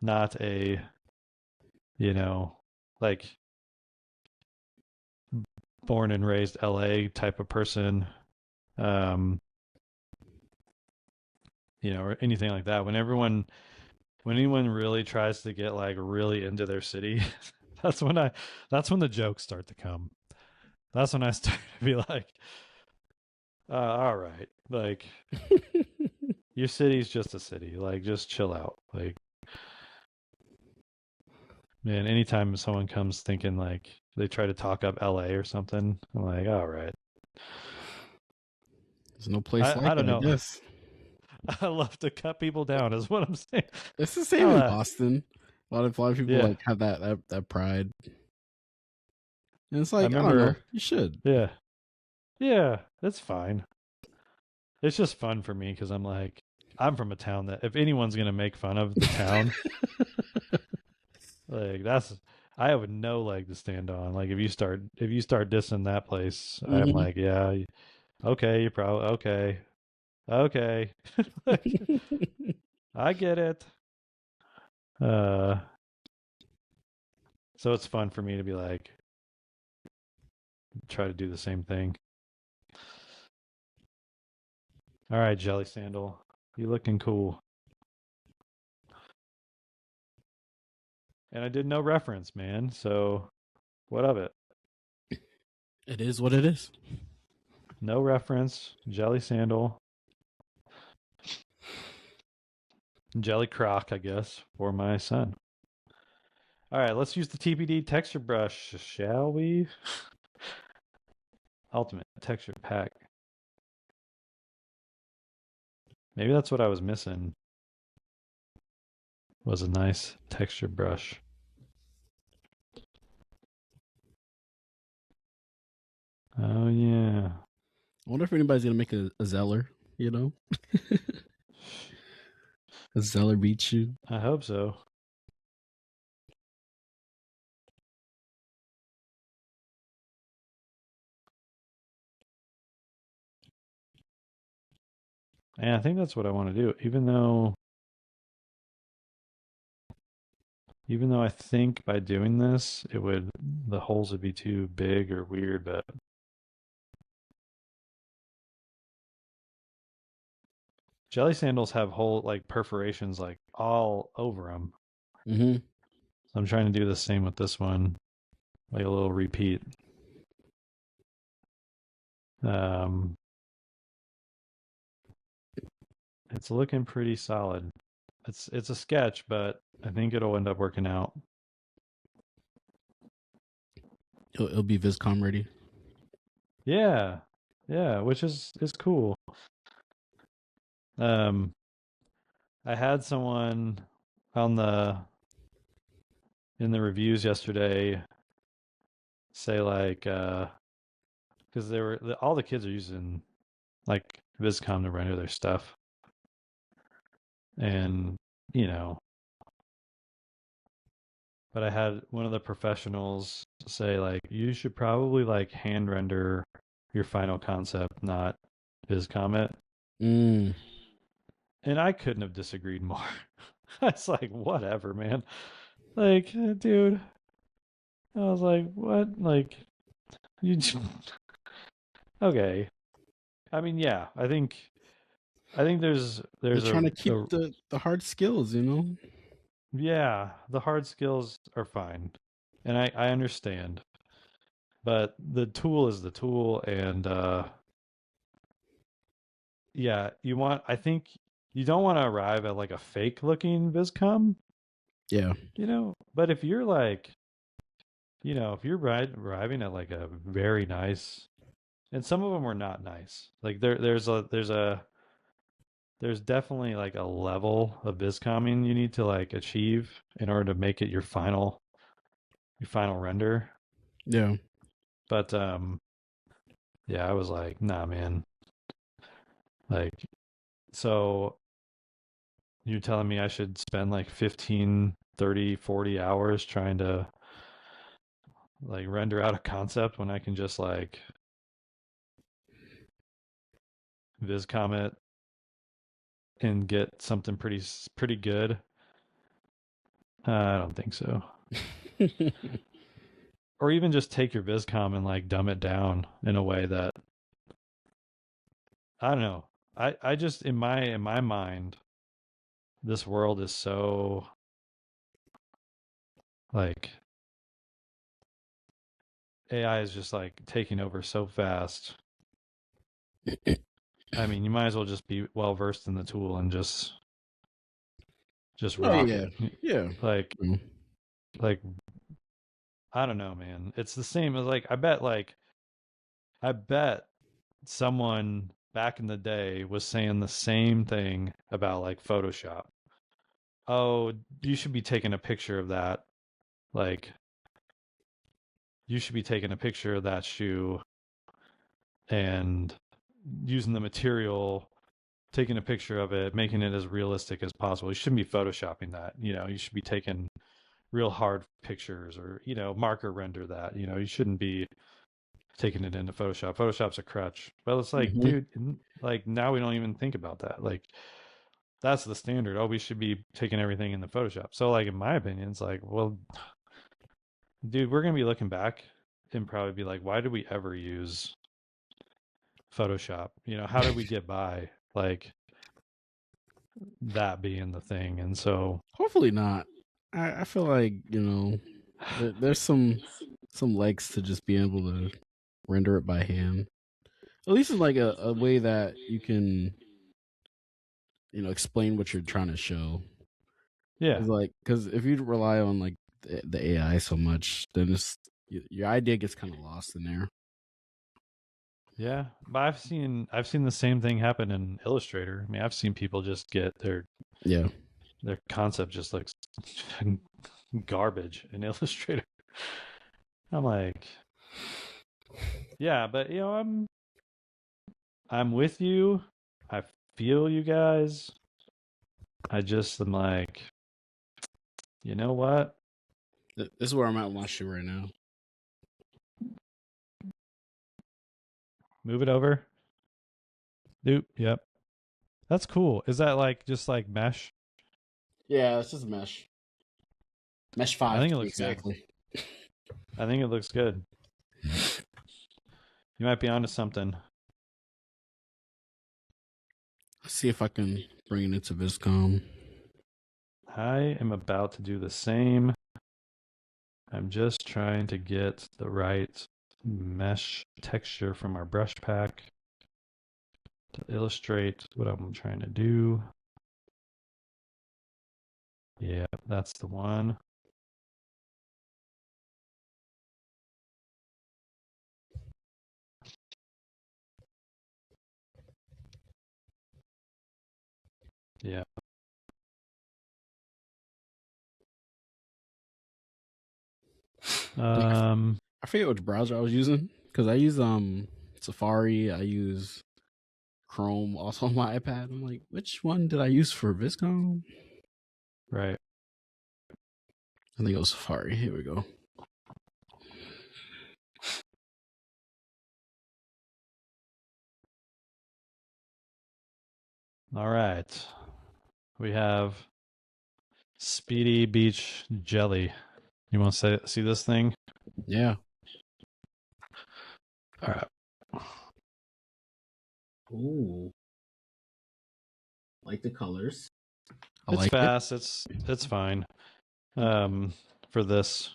not a, you know, like born and raised LA type of person, um, you know, or anything like that. When anyone really tries to get like really into their city, that's when I that's when the jokes start to come. That's when I start to be like, all right, like your city's just a city. Like just chill out. Like man, anytime someone comes thinking like they try to talk up LA or something, I'm like, all right. There's no place I like don't it, I know. guess. I love to cut people down is what I'm saying. It's the same I'll, in Boston. A lot of people yeah. like have that pride, and it's I like I don't know. remember You should. yeah. Yeah, it's fine. It's just fun for me because I'm like, I'm from a town that if anyone's gonna make fun of the town, like that's I have no leg to stand on. Like if you start dissing that place, I'm Hmm. like, yeah, okay, you're probably okay, okay, like I get it. Uh, so it's fun for me to be like try to do the same thing. All right, Jelly Sandal, you looking cool. And I did no reference, man. So what of it? It is what it is. No reference. Jelly Sandal. Jelly Croc, I guess, for my son. All right, let's use the TPD texture brush, shall we? Ultimate texture pack. Maybe that's what I was missing. Was a nice texture brush. Oh yeah. I wonder if anybody's gonna make a Zeller. You know, a Zeller beat shoe. I hope so. And I think that's what I want to do. Even though I think by doing this the holes would be too big or weird, but jelly sandals have whole like perforations like all over them. Hmm. So I'm trying to do the same with this one, like a little repeat. Um, it's looking pretty solid. It's a sketch, but I think it'll end up working out. It'll be Vizcom ready. Yeah, yeah, which is cool. Um, I had someone on the in the reviews yesterday say like because they were all the kids are using like Vizcom to render their stuff, and you know, but I had one of the professionals say like you should probably like hand render your final concept, not Vizcom it. Mm. And I couldn't have disagreed more. It's like whatever, man. Like, dude, I was like, what? Like, you okay? I mean, yeah, I think They're there's trying to keep a the hard skills, you know? yeah, the hard skills are fine, and I understand, but the tool is the tool, and yeah, I think you don't want to arrive at like a fake looking Viscom, Yeah. but if you're like, if you're arriving at like a very nice, and some of them are not nice, like there's definitely like a level of Viscomming you need to like achieve in order to make it your final render. Yeah. But yeah, I was like, nah, man. Like, so you're telling me I should spend like 15, 30, 40 hours trying to like render out a concept when I can just like Viscom it and get something pretty good? I don't think so. Or even just take your Viscom and like dumb it down in a way that I don't know. I just in my mind, this world is so like AI is just like taking over so fast. I mean, you might as well just be well versed in the tool and just Oh rock yeah. it. Yeah. Like Mm. like I don't know, man. It's the same as like I bet someone back in the day was saying the same thing about like Photoshop. Oh, you should be taking a picture of that. Like you should be taking a picture of that shoe and using the material, taking a picture of it, making it as realistic as possible. You shouldn't be photoshopping that. You should be taking real hard pictures or, marker render that. You shouldn't be taking it into Photoshop. Photoshop's a crutch. But it's like, Hmm. dude, like now we don't even think about that. Like that's the standard. Oh, we should be taking everything in the Photoshop. So like in my opinion, it's like, well, dude, we're gonna be looking back and probably be like, why did we ever use Photoshop? How did we get by? Like that being the thing. And so Hopefully not. I feel like, there's some legs to just being able to render it by hand. At least it's like a way that you can, explain what you're trying to show. yeah, Because if you rely on like the AI so much, then your idea gets kind of lost in there. yeah. But I've seen the same thing happen in Illustrator. I mean, I've seen people just get Yeah. their concept just looks garbage in Illustrator. I'm like, yeah, but I'm with you. I feel you guys. I just am like, you know what? This is where I'm at with my shoe right now. Move it over. Nope. Yep. That's cool. Is that like just like mesh? Yeah, it's just mesh I five think to it be looks good. exactly. I think it looks good. You might be onto something. Let's see if I can bring it into Viscom. I am about to do the same. I'm just trying to get the right mesh texture from our brush pack to illustrate what I'm trying to do. Yeah, that's the one. Yeah. I forget which browser I was using because I use Safari. I use Chrome also on my iPad. I'm like, which one did I use for Vizcom? Right. I think it was Safari. Here we go. All right. We have Speedy Beach Jelly. You want to see this thing? Yeah. All right. Ooh. Like the colors. I It's like fast. It's fine. For this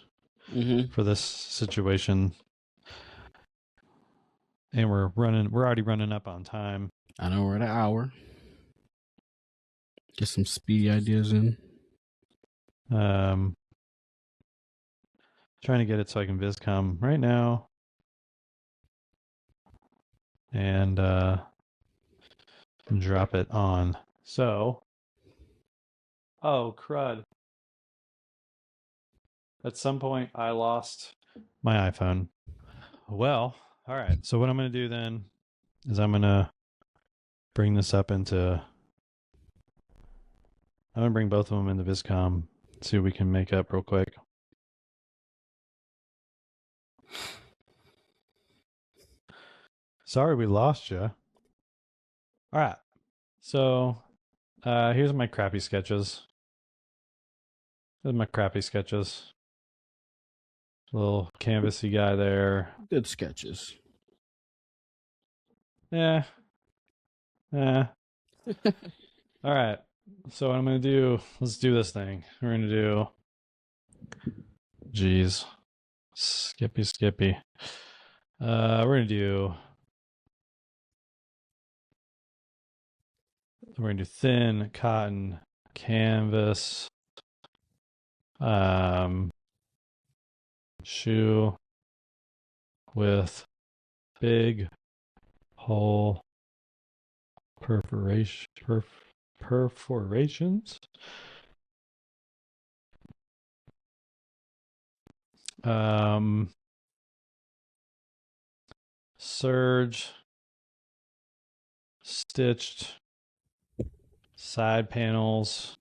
it. for this situation, and we're already running up on time. I know we're at an hour. Get some speedy ideas in. Trying to get it so I can Vizcom right now, and drop it on. So, oh crud! At some point, I lost my iPhone. Well, all right. So what I'm going to do then is I'm going to bring this up into. I'm going to bring both of them into Vizcom. See what we can make up real quick. Sorry we lost you. All right. So here's my crappy sketches. Here's my crappy sketches. Little canvasy guy there. Good sketches. Yeah. Yeah. All right. So what I'm going to do, let's do this thing. We're going to do, geez, Skippy. We're going to do thin cotton canvas shoe with big hole perforations. Serge stitched side panels.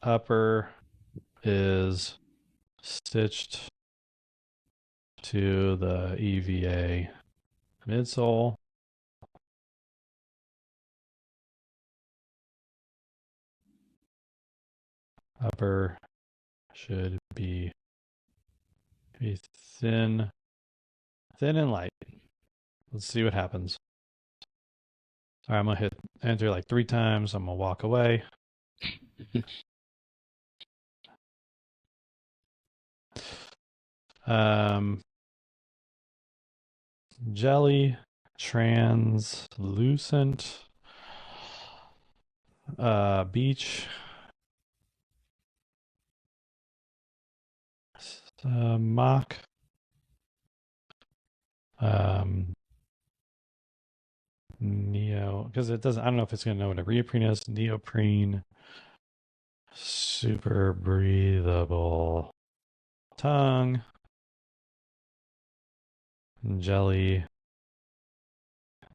Upper is stitched to the EVA midsole. Upper should be thin and light. Let's see what happens. All right, I'm gonna hit enter like 3 times. I'm gonna walk away. Jelly translucent beach mock neo, because it doesn't, I don't know if it's gonna know what a neoprene is. Neoprene super breathable tongue jelly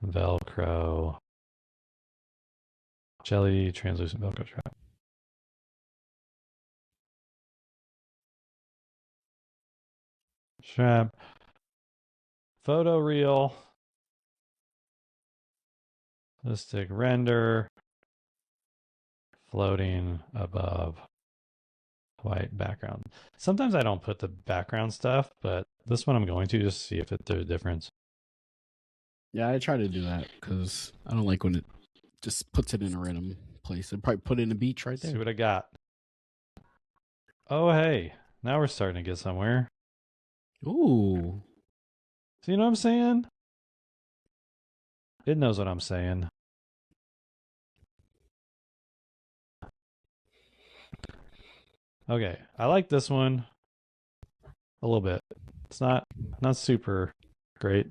velcro jelly translucent velcro strap photo reel stick render floating above white background. Sometimes I don't put the background stuff, but this one I'm going to just see if there's a difference. Yeah, I try to do that because I don't like when it just puts it in a random place. I'd probably put it in a beach right there. See what I got. Oh, hey. Now we're starting to get somewhere. Ooh. So you know what I'm saying? It knows what I'm saying. Okay, I like this one a little bit. It's not super great,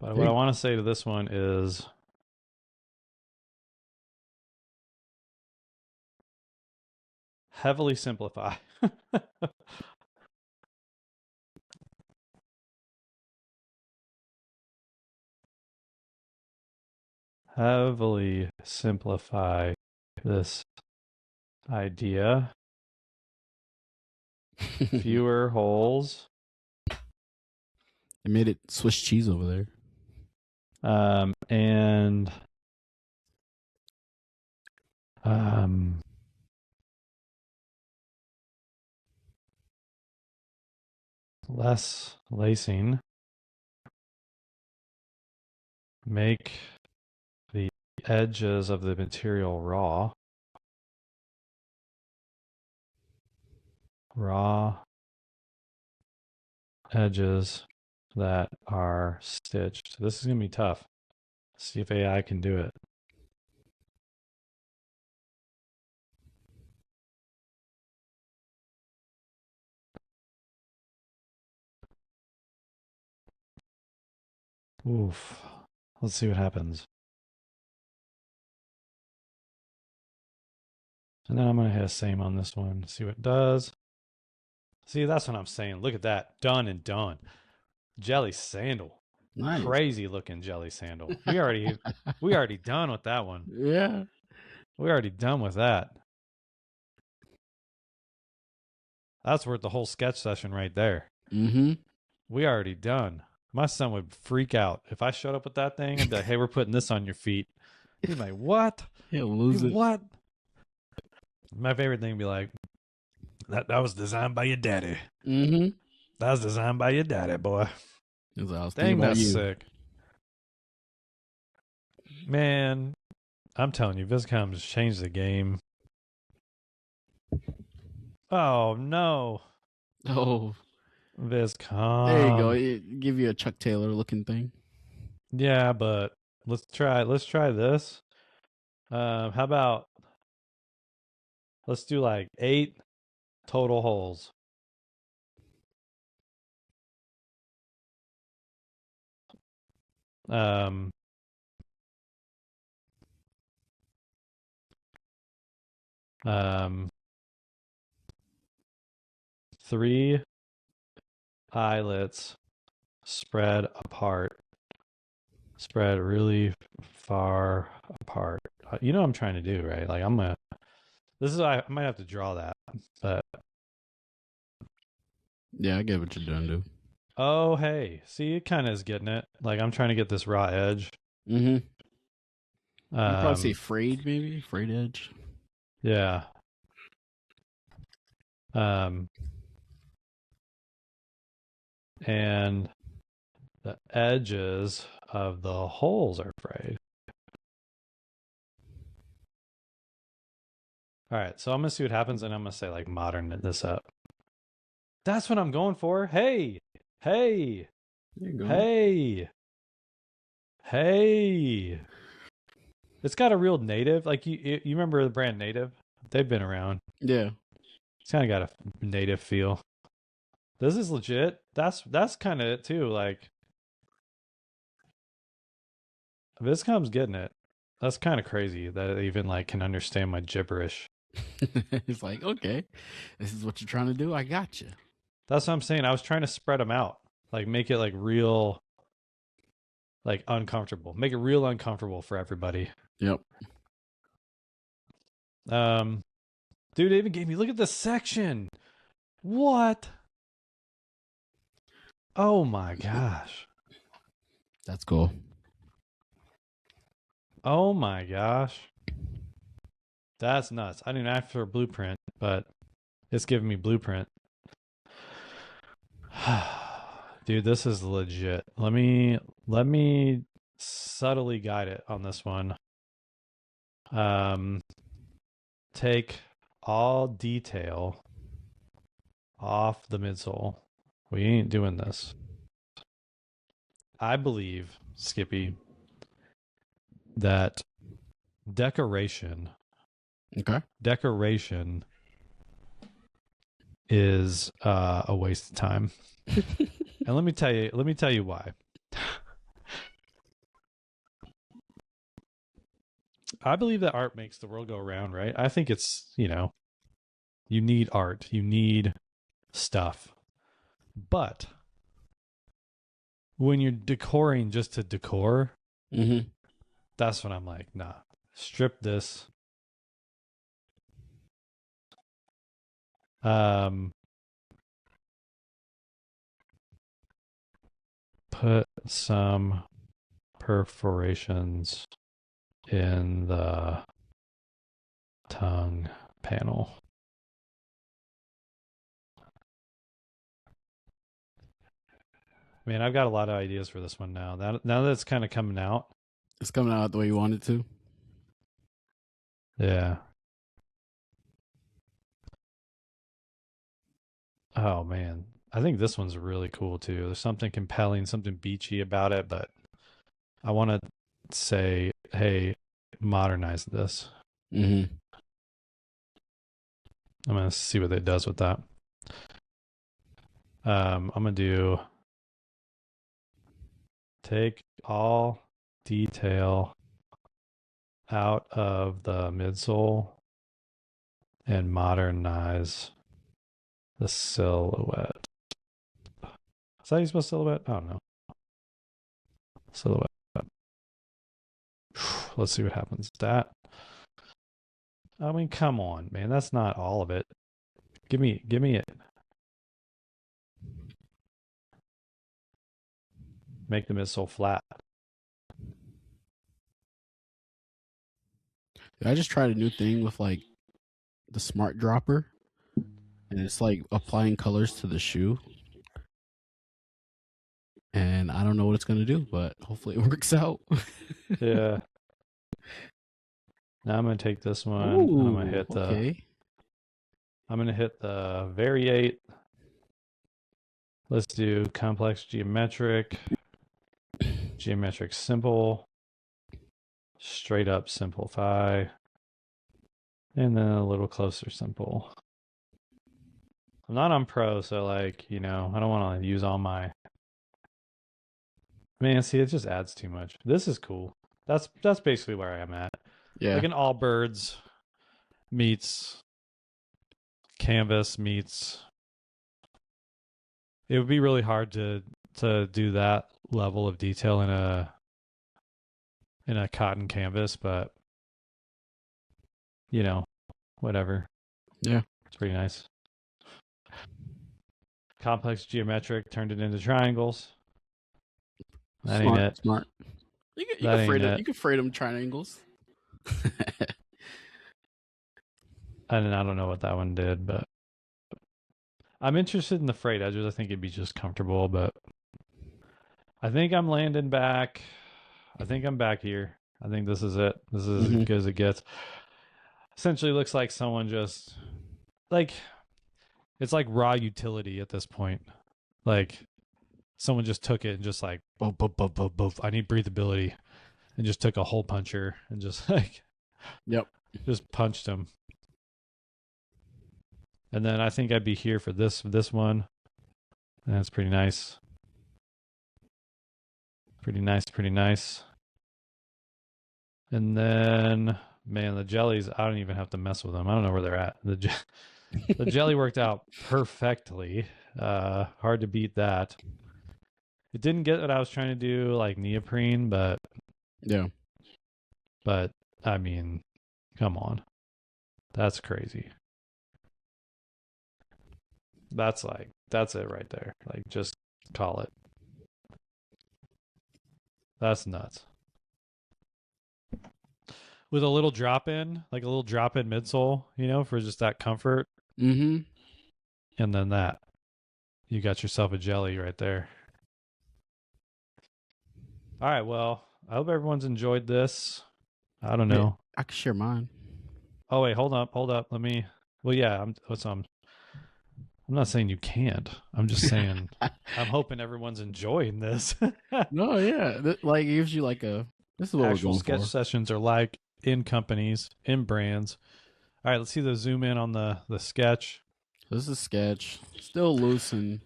but what I want to say to this one is heavily simplify. Heavily simplify this idea. Fewer holes. They made it Swiss cheese over there. And less lacing. Make the edges of the material raw. Raw edges that are stitched. This is going to be tough. See if AI can do it. Oof. Let's see what happens. And then I'm going to hit a same on this one. See what it does. See, that's what I'm saying. Look at that. Done and done. Jelly sandal. Nice. Crazy looking jelly sandal. We already done with that one. Yeah. We already done with that. That's worth the whole sketch session right there. Mm-hmm. We already done. My son would freak out if I showed up with that thing and be like, "Hey, we're putting this on your feet." He'd be like, "What? He'll lose it. What?" My favorite thing would be like, "That was designed by your daddy." Mm-hmm. That was designed by your daddy, boy. Dang, that's sick. Man, I'm telling you, Vizcom just changed the game. Oh no. Oh. Vizcom. There you go. It give you a Chuck Taylor looking thing. Yeah, but let's try this. How about let's do like 8 total holes. Um 3 eyelets spread apart. Spread really far apart. You know what I'm trying to do, right? Like I might have to draw that. But yeah, I get what you're doing, dude. Oh, hey. See, it kind of is getting it. Like I'm trying to get this raw edge. Mm-hmm. You'd probably say frayed, maybe? Frayed edge. Yeah. And the edges of the holes are frayed. All right, so I'm going to see what happens, and I'm going to say, like, modern this up. That's what I'm going for. Hey! Hey! There you go. Hey! Hey! It's got a real native. Like, you remember the brand Native? They've been around. Yeah. It's kind of got a native feel. This is legit. That's kind of it, too. Like, Vizcom's getting it. That's kind of crazy that it even, like, can understand my gibberish. It's like, okay, this is what you're trying to do. I got you. That's what I'm saying. I was trying to spread them out, like make it like real, like uncomfortable. Make it real uncomfortable for everybody. Yep. Dude, it even gave me. Look at this section. What? Oh my gosh. That's cool. Oh my gosh. That's nuts. I didn't ask for a blueprint, but it's giving me blueprint. Dude, this is legit. Let me subtly guide it on this one. Take all detail off the midsole. We ain't doing this. I believe, Skippy, that decoration Okay. is a waste of time. And let me tell you why. I believe that art makes the world go round, right? I think it's, you need art, you need stuff. But when you're decoring just to decor, Mm-hmm. that's when I'm like, nah, strip this. Put some perforations in the tongue panel. Man, I've got a lot of ideas for this one now. Now that it's kind of coming out. It's coming out the way you want it to. Yeah. Oh man. I think this one's really cool too. There's something compelling, something beachy about it, but I want to say, hey, modernize this. Mm-hmm. I'm going to see what it does with that. I'm going to do take all detail out of the midsole and modernize the silhouette. Is that how you spell silhouette? I don't know. Silhouette. Let's see what happens. That. I mean, come on, man. That's not all of it. Give me it. Make the midsole flat. I just tried a new thing with like the smart dropper, and it's like applying colors to the shoe. And I don't know what it's gonna do, but hopefully it works out. Yeah. Now I'm gonna take this one. Ooh, and I'm gonna hit okay. the variate. Let's do complex geometric simple, straight up simplify, and then a little closer simple. I'm not on pro, so like, I don't want to use all my. Man, see, it just adds too much. This is cool. That's basically where I am at. Yeah. Like an all birds meets canvas meets. It would be really hard to do that level of detail in a cotton canvas, but whatever. Yeah. It's pretty nice. Complex geometric turned it into triangles. That ain't it. Smart. You can freight them triangles. And I don't know what that one did, but I'm interested in the frayed edges. I think it'd be just comfortable, but I think I'm landing back. I think I'm back here. I think this is it. This is as good as it gets. Essentially looks like someone just like it's like raw utility at this point. Like someone just took it and just like boop, boop, boop, boop, boop. I need breathability. And just took a hole puncher and just like just punched him. And then I think I'd be here for this one. And that's pretty nice. Pretty nice. And then, man, the jellies, I don't even have to mess with them. I don't know where they're at. The jelly worked out perfectly. Hard to beat that. It didn't get what I was trying to do, like neoprene, but yeah. But I mean, come on. That's crazy. That's it right there. Like, just call it. That's nuts. With a little drop in, like a little drop in midsole, for just that comfort. Mm-hmm. And then that. You got yourself a jelly right there. All right, well, I hope everyone's enjoyed this. I don't know. I can share mine. Oh wait, hold up. Let me. Well, yeah, I'm not saying you can't. I'm just saying I'm hoping everyone's enjoying this. No, yeah, like it gives you like this is what we're Actual going sketch for. sessions are like in companies, in brands. All right, let's see the zoom in on the sketch. So this is sketch, still loose and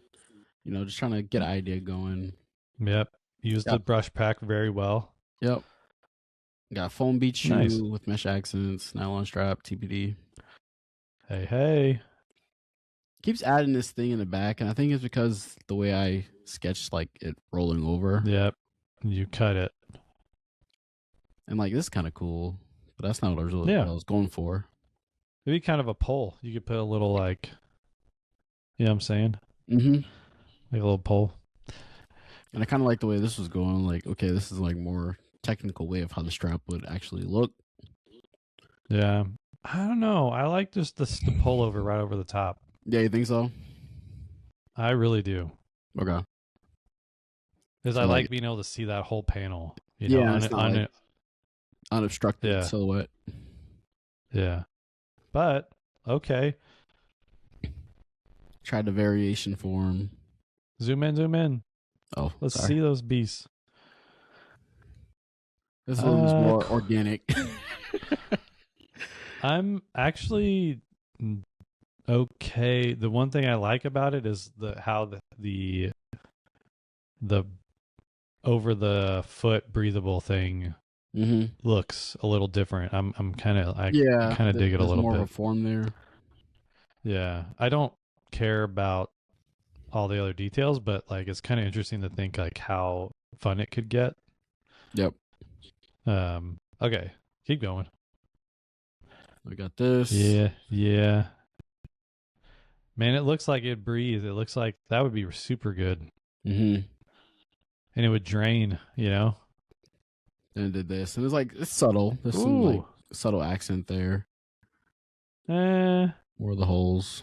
just trying to get an idea going. Yep. Use the Got brush pack very well. Yep. Got foam beach Nice. shoe with mesh accents, nylon strap, TPD. Hey, hey. Keeps adding this thing in the back, and I think it's because the way I sketched like it rolling over. Yep. You cut it. And like this is kind of cool, but that's not what Yeah. I was going for. Maybe kind of a pole. You could put a little like, you know what I'm saying? Mm-hmm. Like a little pole. And I kind of like the way this was going. Like, okay, this is like more technical way of how the strap would actually look. Yeah. I don't know. I like just the pullover right over the top. Yeah, you think so? I really do. Okay. Because So I like like, being able to see that whole panel. You know, yeah, it's not like unobstructed yeah. silhouette. Yeah. But okay. Tried the variation form. Zoom in, zoom in. Oh, Let's sorry. see those beasts. This one is more organic. I'm actually okay. The one thing I like about it is how the over the foot breathable thing looks a little different. I'm kind of dig it a little more bit. of a form there. Yeah, I don't care about all the other details, but like it's kind of interesting to think like how fun it could get. Yep. Okay, keep going. We got this. Yeah. Man, it looks like it breathes. It looks like that would be super good. Mm-hmm. And it would drain, you know? And it did this. And it's subtle. There's some like subtle accent there. More of the holes.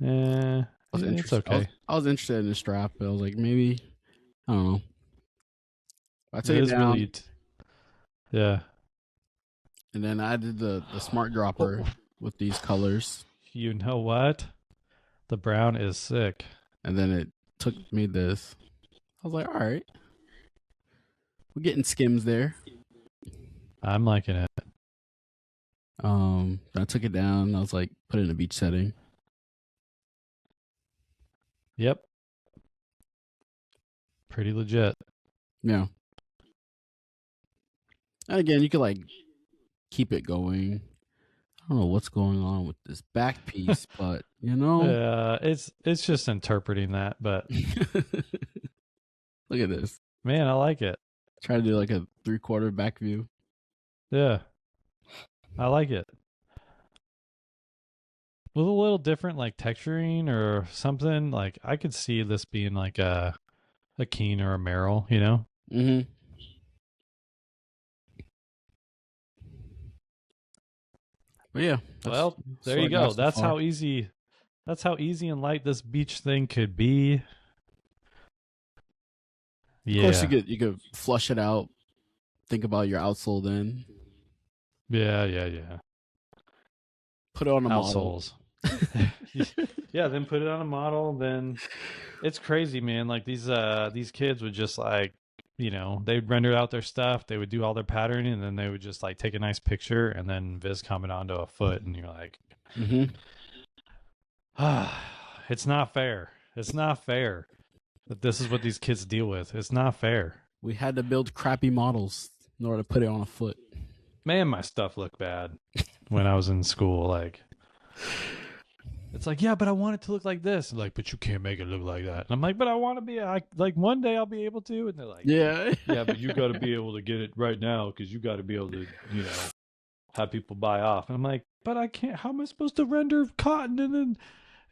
It's okay. I was interested in the strap, but I was like, maybe, I don't know. I took It it is down. really, yeah. And then I did the smart dropper with these colors. You know what? The brown is sick. And then it took me this. I was like, all right. We're getting skims there. I'm liking it. I took it down. I was like, put it in a beach setting. Yep. Pretty legit. Yeah. And again, you could like keep it going. I don't know what's going on with this back piece, but it's just interpreting that, but look at this. Man, I like it. Try to do like a 3/4 back view. Yeah. I like it. With a little different like texturing or something, like I could see this being like a Keen or a Merrill, you know? Mm-hmm. But yeah. Well, there you go. That's how easy and light this beach thing could be. Yeah. Of course you could flush it out. Think about your outsole then. Yeah. Put it on a model. Yeah, then put it on a model. Then it's crazy, man. Like these kids would just like, they'd render out their stuff. They would do all their patterning, and then they would just like take a nice picture and then Vizcom it onto a foot, and you're like, it's not fair. It's not fair that this is what these kids deal with. It's not fair. We had to build crappy models in order to put it on a foot. Man, my stuff looked bad when I was in school. Like, it's like, yeah, but I want it to look like this. And like, but you can't make it look like that. And I'm like, but I want to be like one day I'll be able to. And they're like, yeah, but you got to be able to get it right now because you got to be able to, have people buy off. And I'm like, but I can't. How am I supposed to render cotton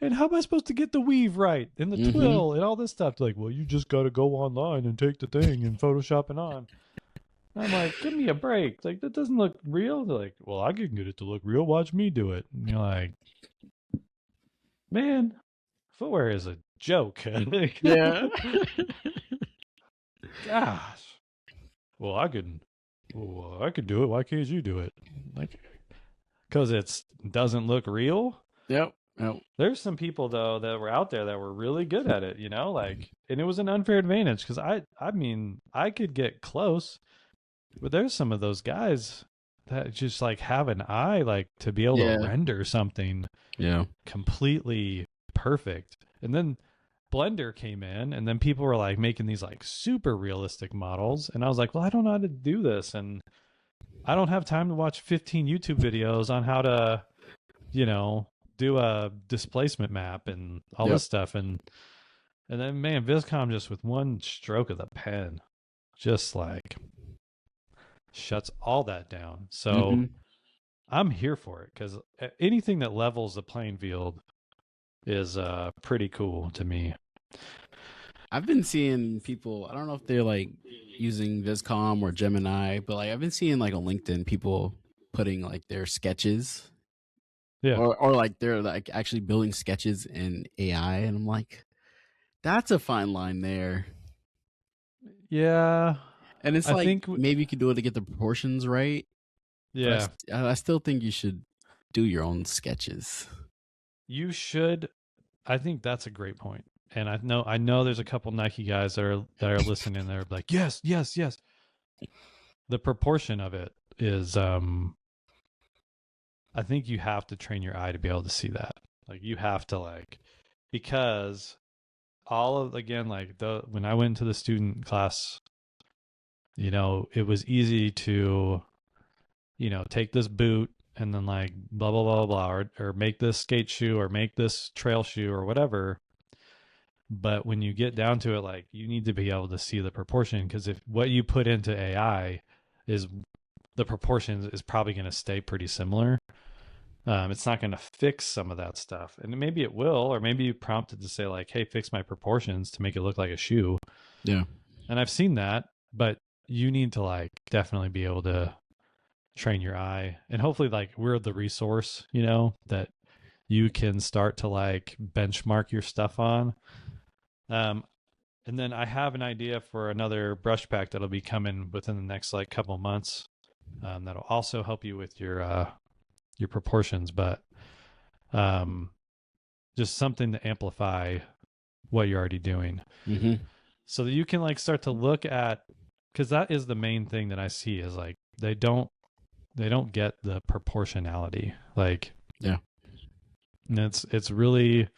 and how am I supposed to get the weave right and the twill and all this stuff? They're like, well, you just got to go online and take the thing and Photoshop it on. I'm like, give me a break. Like, that doesn't look real. They're like, well, I can get it to look real. Watch me do it. And you're like, man, footwear is a joke. Yeah. Gosh. Well, I could do it. Why can't you do it? Like, because it doesn't look real? Yep. Oh, There's some people though that were out there that were really good at it, like, and it was an unfair advantage because I mean, I could get close, but there's some of those guys that just like have an eye like to be able to yeah, render something yeah, completely perfect. And then Blender came in, and then people were like making these like super realistic models, and I was like, well, I don't know how to do this, and I don't have time to watch 15 YouTube videos on how to, you know, do a displacement map and all yep. this stuff. And then man, Vizcom just with one stroke of the pen, just like shuts all that down. So Hmm. I'm here for it because anything that levels the playing field is pretty cool to me. I've been seeing people. I don't know if they're like using Viscom or Gemini, but like I've been seeing like on LinkedIn people putting like their sketches Yeah. or like they're like actually building sketches in AI, and I'm like, that's a fine line there. Yeah. And it's I like think maybe you could do it to get the proportions right, but yeah, I still think you should do your own sketches. you should. I think that's a great point. And I know there's a couple Nike guys that are listening. They're like, yes, yes, yes. The proportion of it is, I think you have to train your eye to be able to see that. Like you have to like, because all of again like the when I went to the student class, it was easy to take this boot and then like blah blah blah blah, or make this skate shoe or make this trail shoe or whatever. But when you get down to it, like you need to be able to see the proportion, because if what you put into AI is the proportions is probably going to stay pretty similar. It's not going to fix some of that stuff, and maybe it will, or maybe you prompt it to say like, "Hey, fix my proportions to make it look like a shoe." Yeah. And I've seen that, but you need to like definitely be able to train your eye, and hopefully like we're the resource, that you can start to like benchmark your stuff on. Um, and then I have an idea for another brush pack that'll be coming within the next like couple months. That'll also help you with your proportions, but um, just something to amplify what you're already doing, Mm-hmm. so that you can like start to look at, because that is the main thing that I see is like they don't get the proportionality. Like, Yeah. and it's really,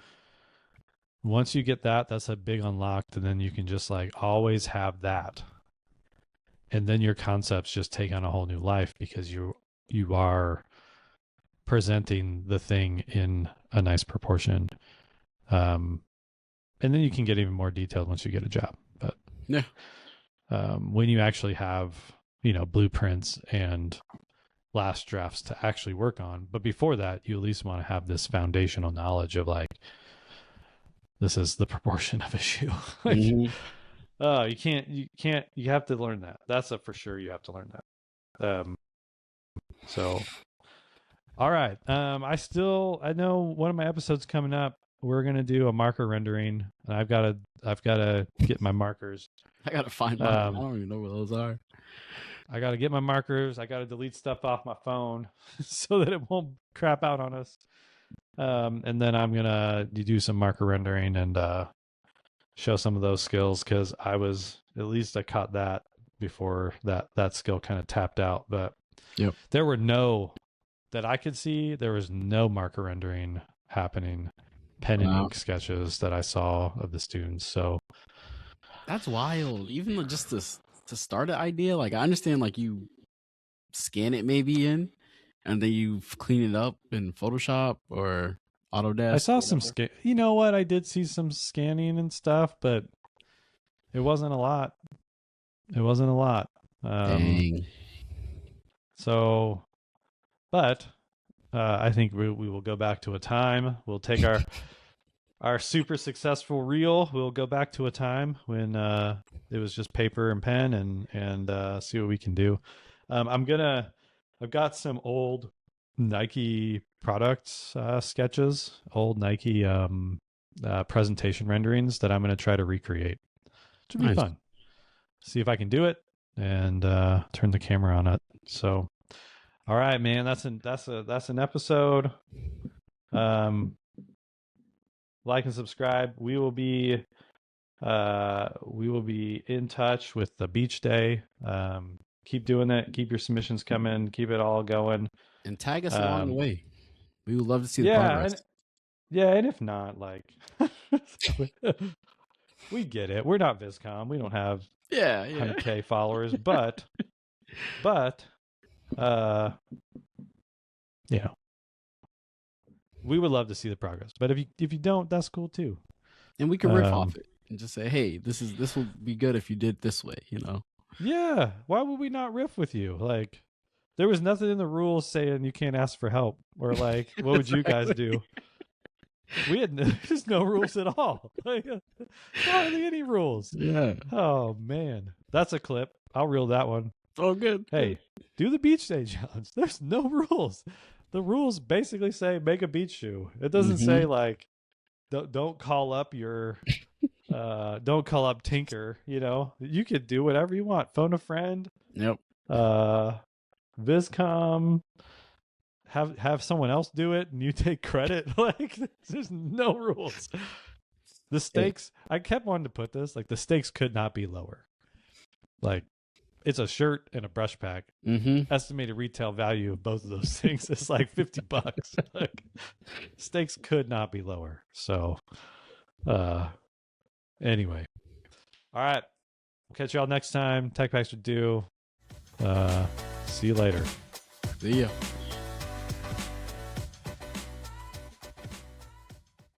once you get that, that's a big unlock, and then you can just like always have that, and then your concepts just take on a whole new life because you are presenting the thing in a nice proportion. Um, and then you can get even more detailed once you get a job. But Yeah. when you actually have blueprints and last drafts to actually work on, but before that, you at least want to have this foundational knowledge of like, this is the proportion of a shoe. Like, Mm-hmm. you have to learn that. That's a for sure. You have to learn that. So all right. I know one of my episodes coming up, we're gonna do a marker rendering, and I've gotta get my markers. I gotta find mine. I Um, don't even know where those are. I gotta get my markers. I gotta delete stuff off my phone so that it won't crap out on us. And then I'm gonna do some marker rendering and show some of those skills, because I caught that before that skill kind of tapped out. But Yep. there were no that I could see, there was no marker rendering happening, pen and Wow. ink sketches that I saw of the students. So That's wild. Even just to start an idea, like I understand like you scan it maybe in and then you clean it up in Photoshop or I Autodesk saw or some whatever. you know what? I did see some scanning and stuff, but it wasn't a lot. It wasn't a lot. Um, Dang. so, but I think we will go back to a time. We'll take our super successful reel. We'll go back to a time when it was just paper and pen, and see what we can do. I've got some old Nike products sketches, old Nike presentation renderings that I'm going to try to recreate. It should be Nice. fun. See if I can do it, and turn the camera on it. So, all right, man, that's an episode. Um, like and subscribe. We will be in touch with the beach day. Keep doing it. Keep your submissions coming. Keep it all going. And tag us along the way. We would love to see the Yeah, progress. and if not, like, we get it. We're not Vizcom. We don't have 100K followers, but you know, we would love to see the progress. But if you don't, that's cool too. And we can riff off it and just say, hey, this will be good if you did it this way, you know? Yeah. Why would we not riff with you? Like, there was nothing in the rules saying you can't ask for help, or like, what would you guys do? We had there's no rules at all. Like, hardly any rules. Yeah. Oh man, that's a clip. I'll reel that one. Oh, good. Hey, do the beach day challenge. There's no rules. The rules basically say make a beach shoe. It doesn't say like don't call up your don't call up Tinker. You know, you could do whatever you want. Phone a friend. Yep. Vizcom. Have someone else do it and you take credit. Like, there's no rules. The stakes, I kept wanting to put this, like, the stakes could not be lower. Like, it's a shirt and a brush pack. Estimated retail value of both of those things is like $50. Like, stakes could not be lower. So anyway, all right, catch y'all next time. Tech packs are due. See you later. See ya.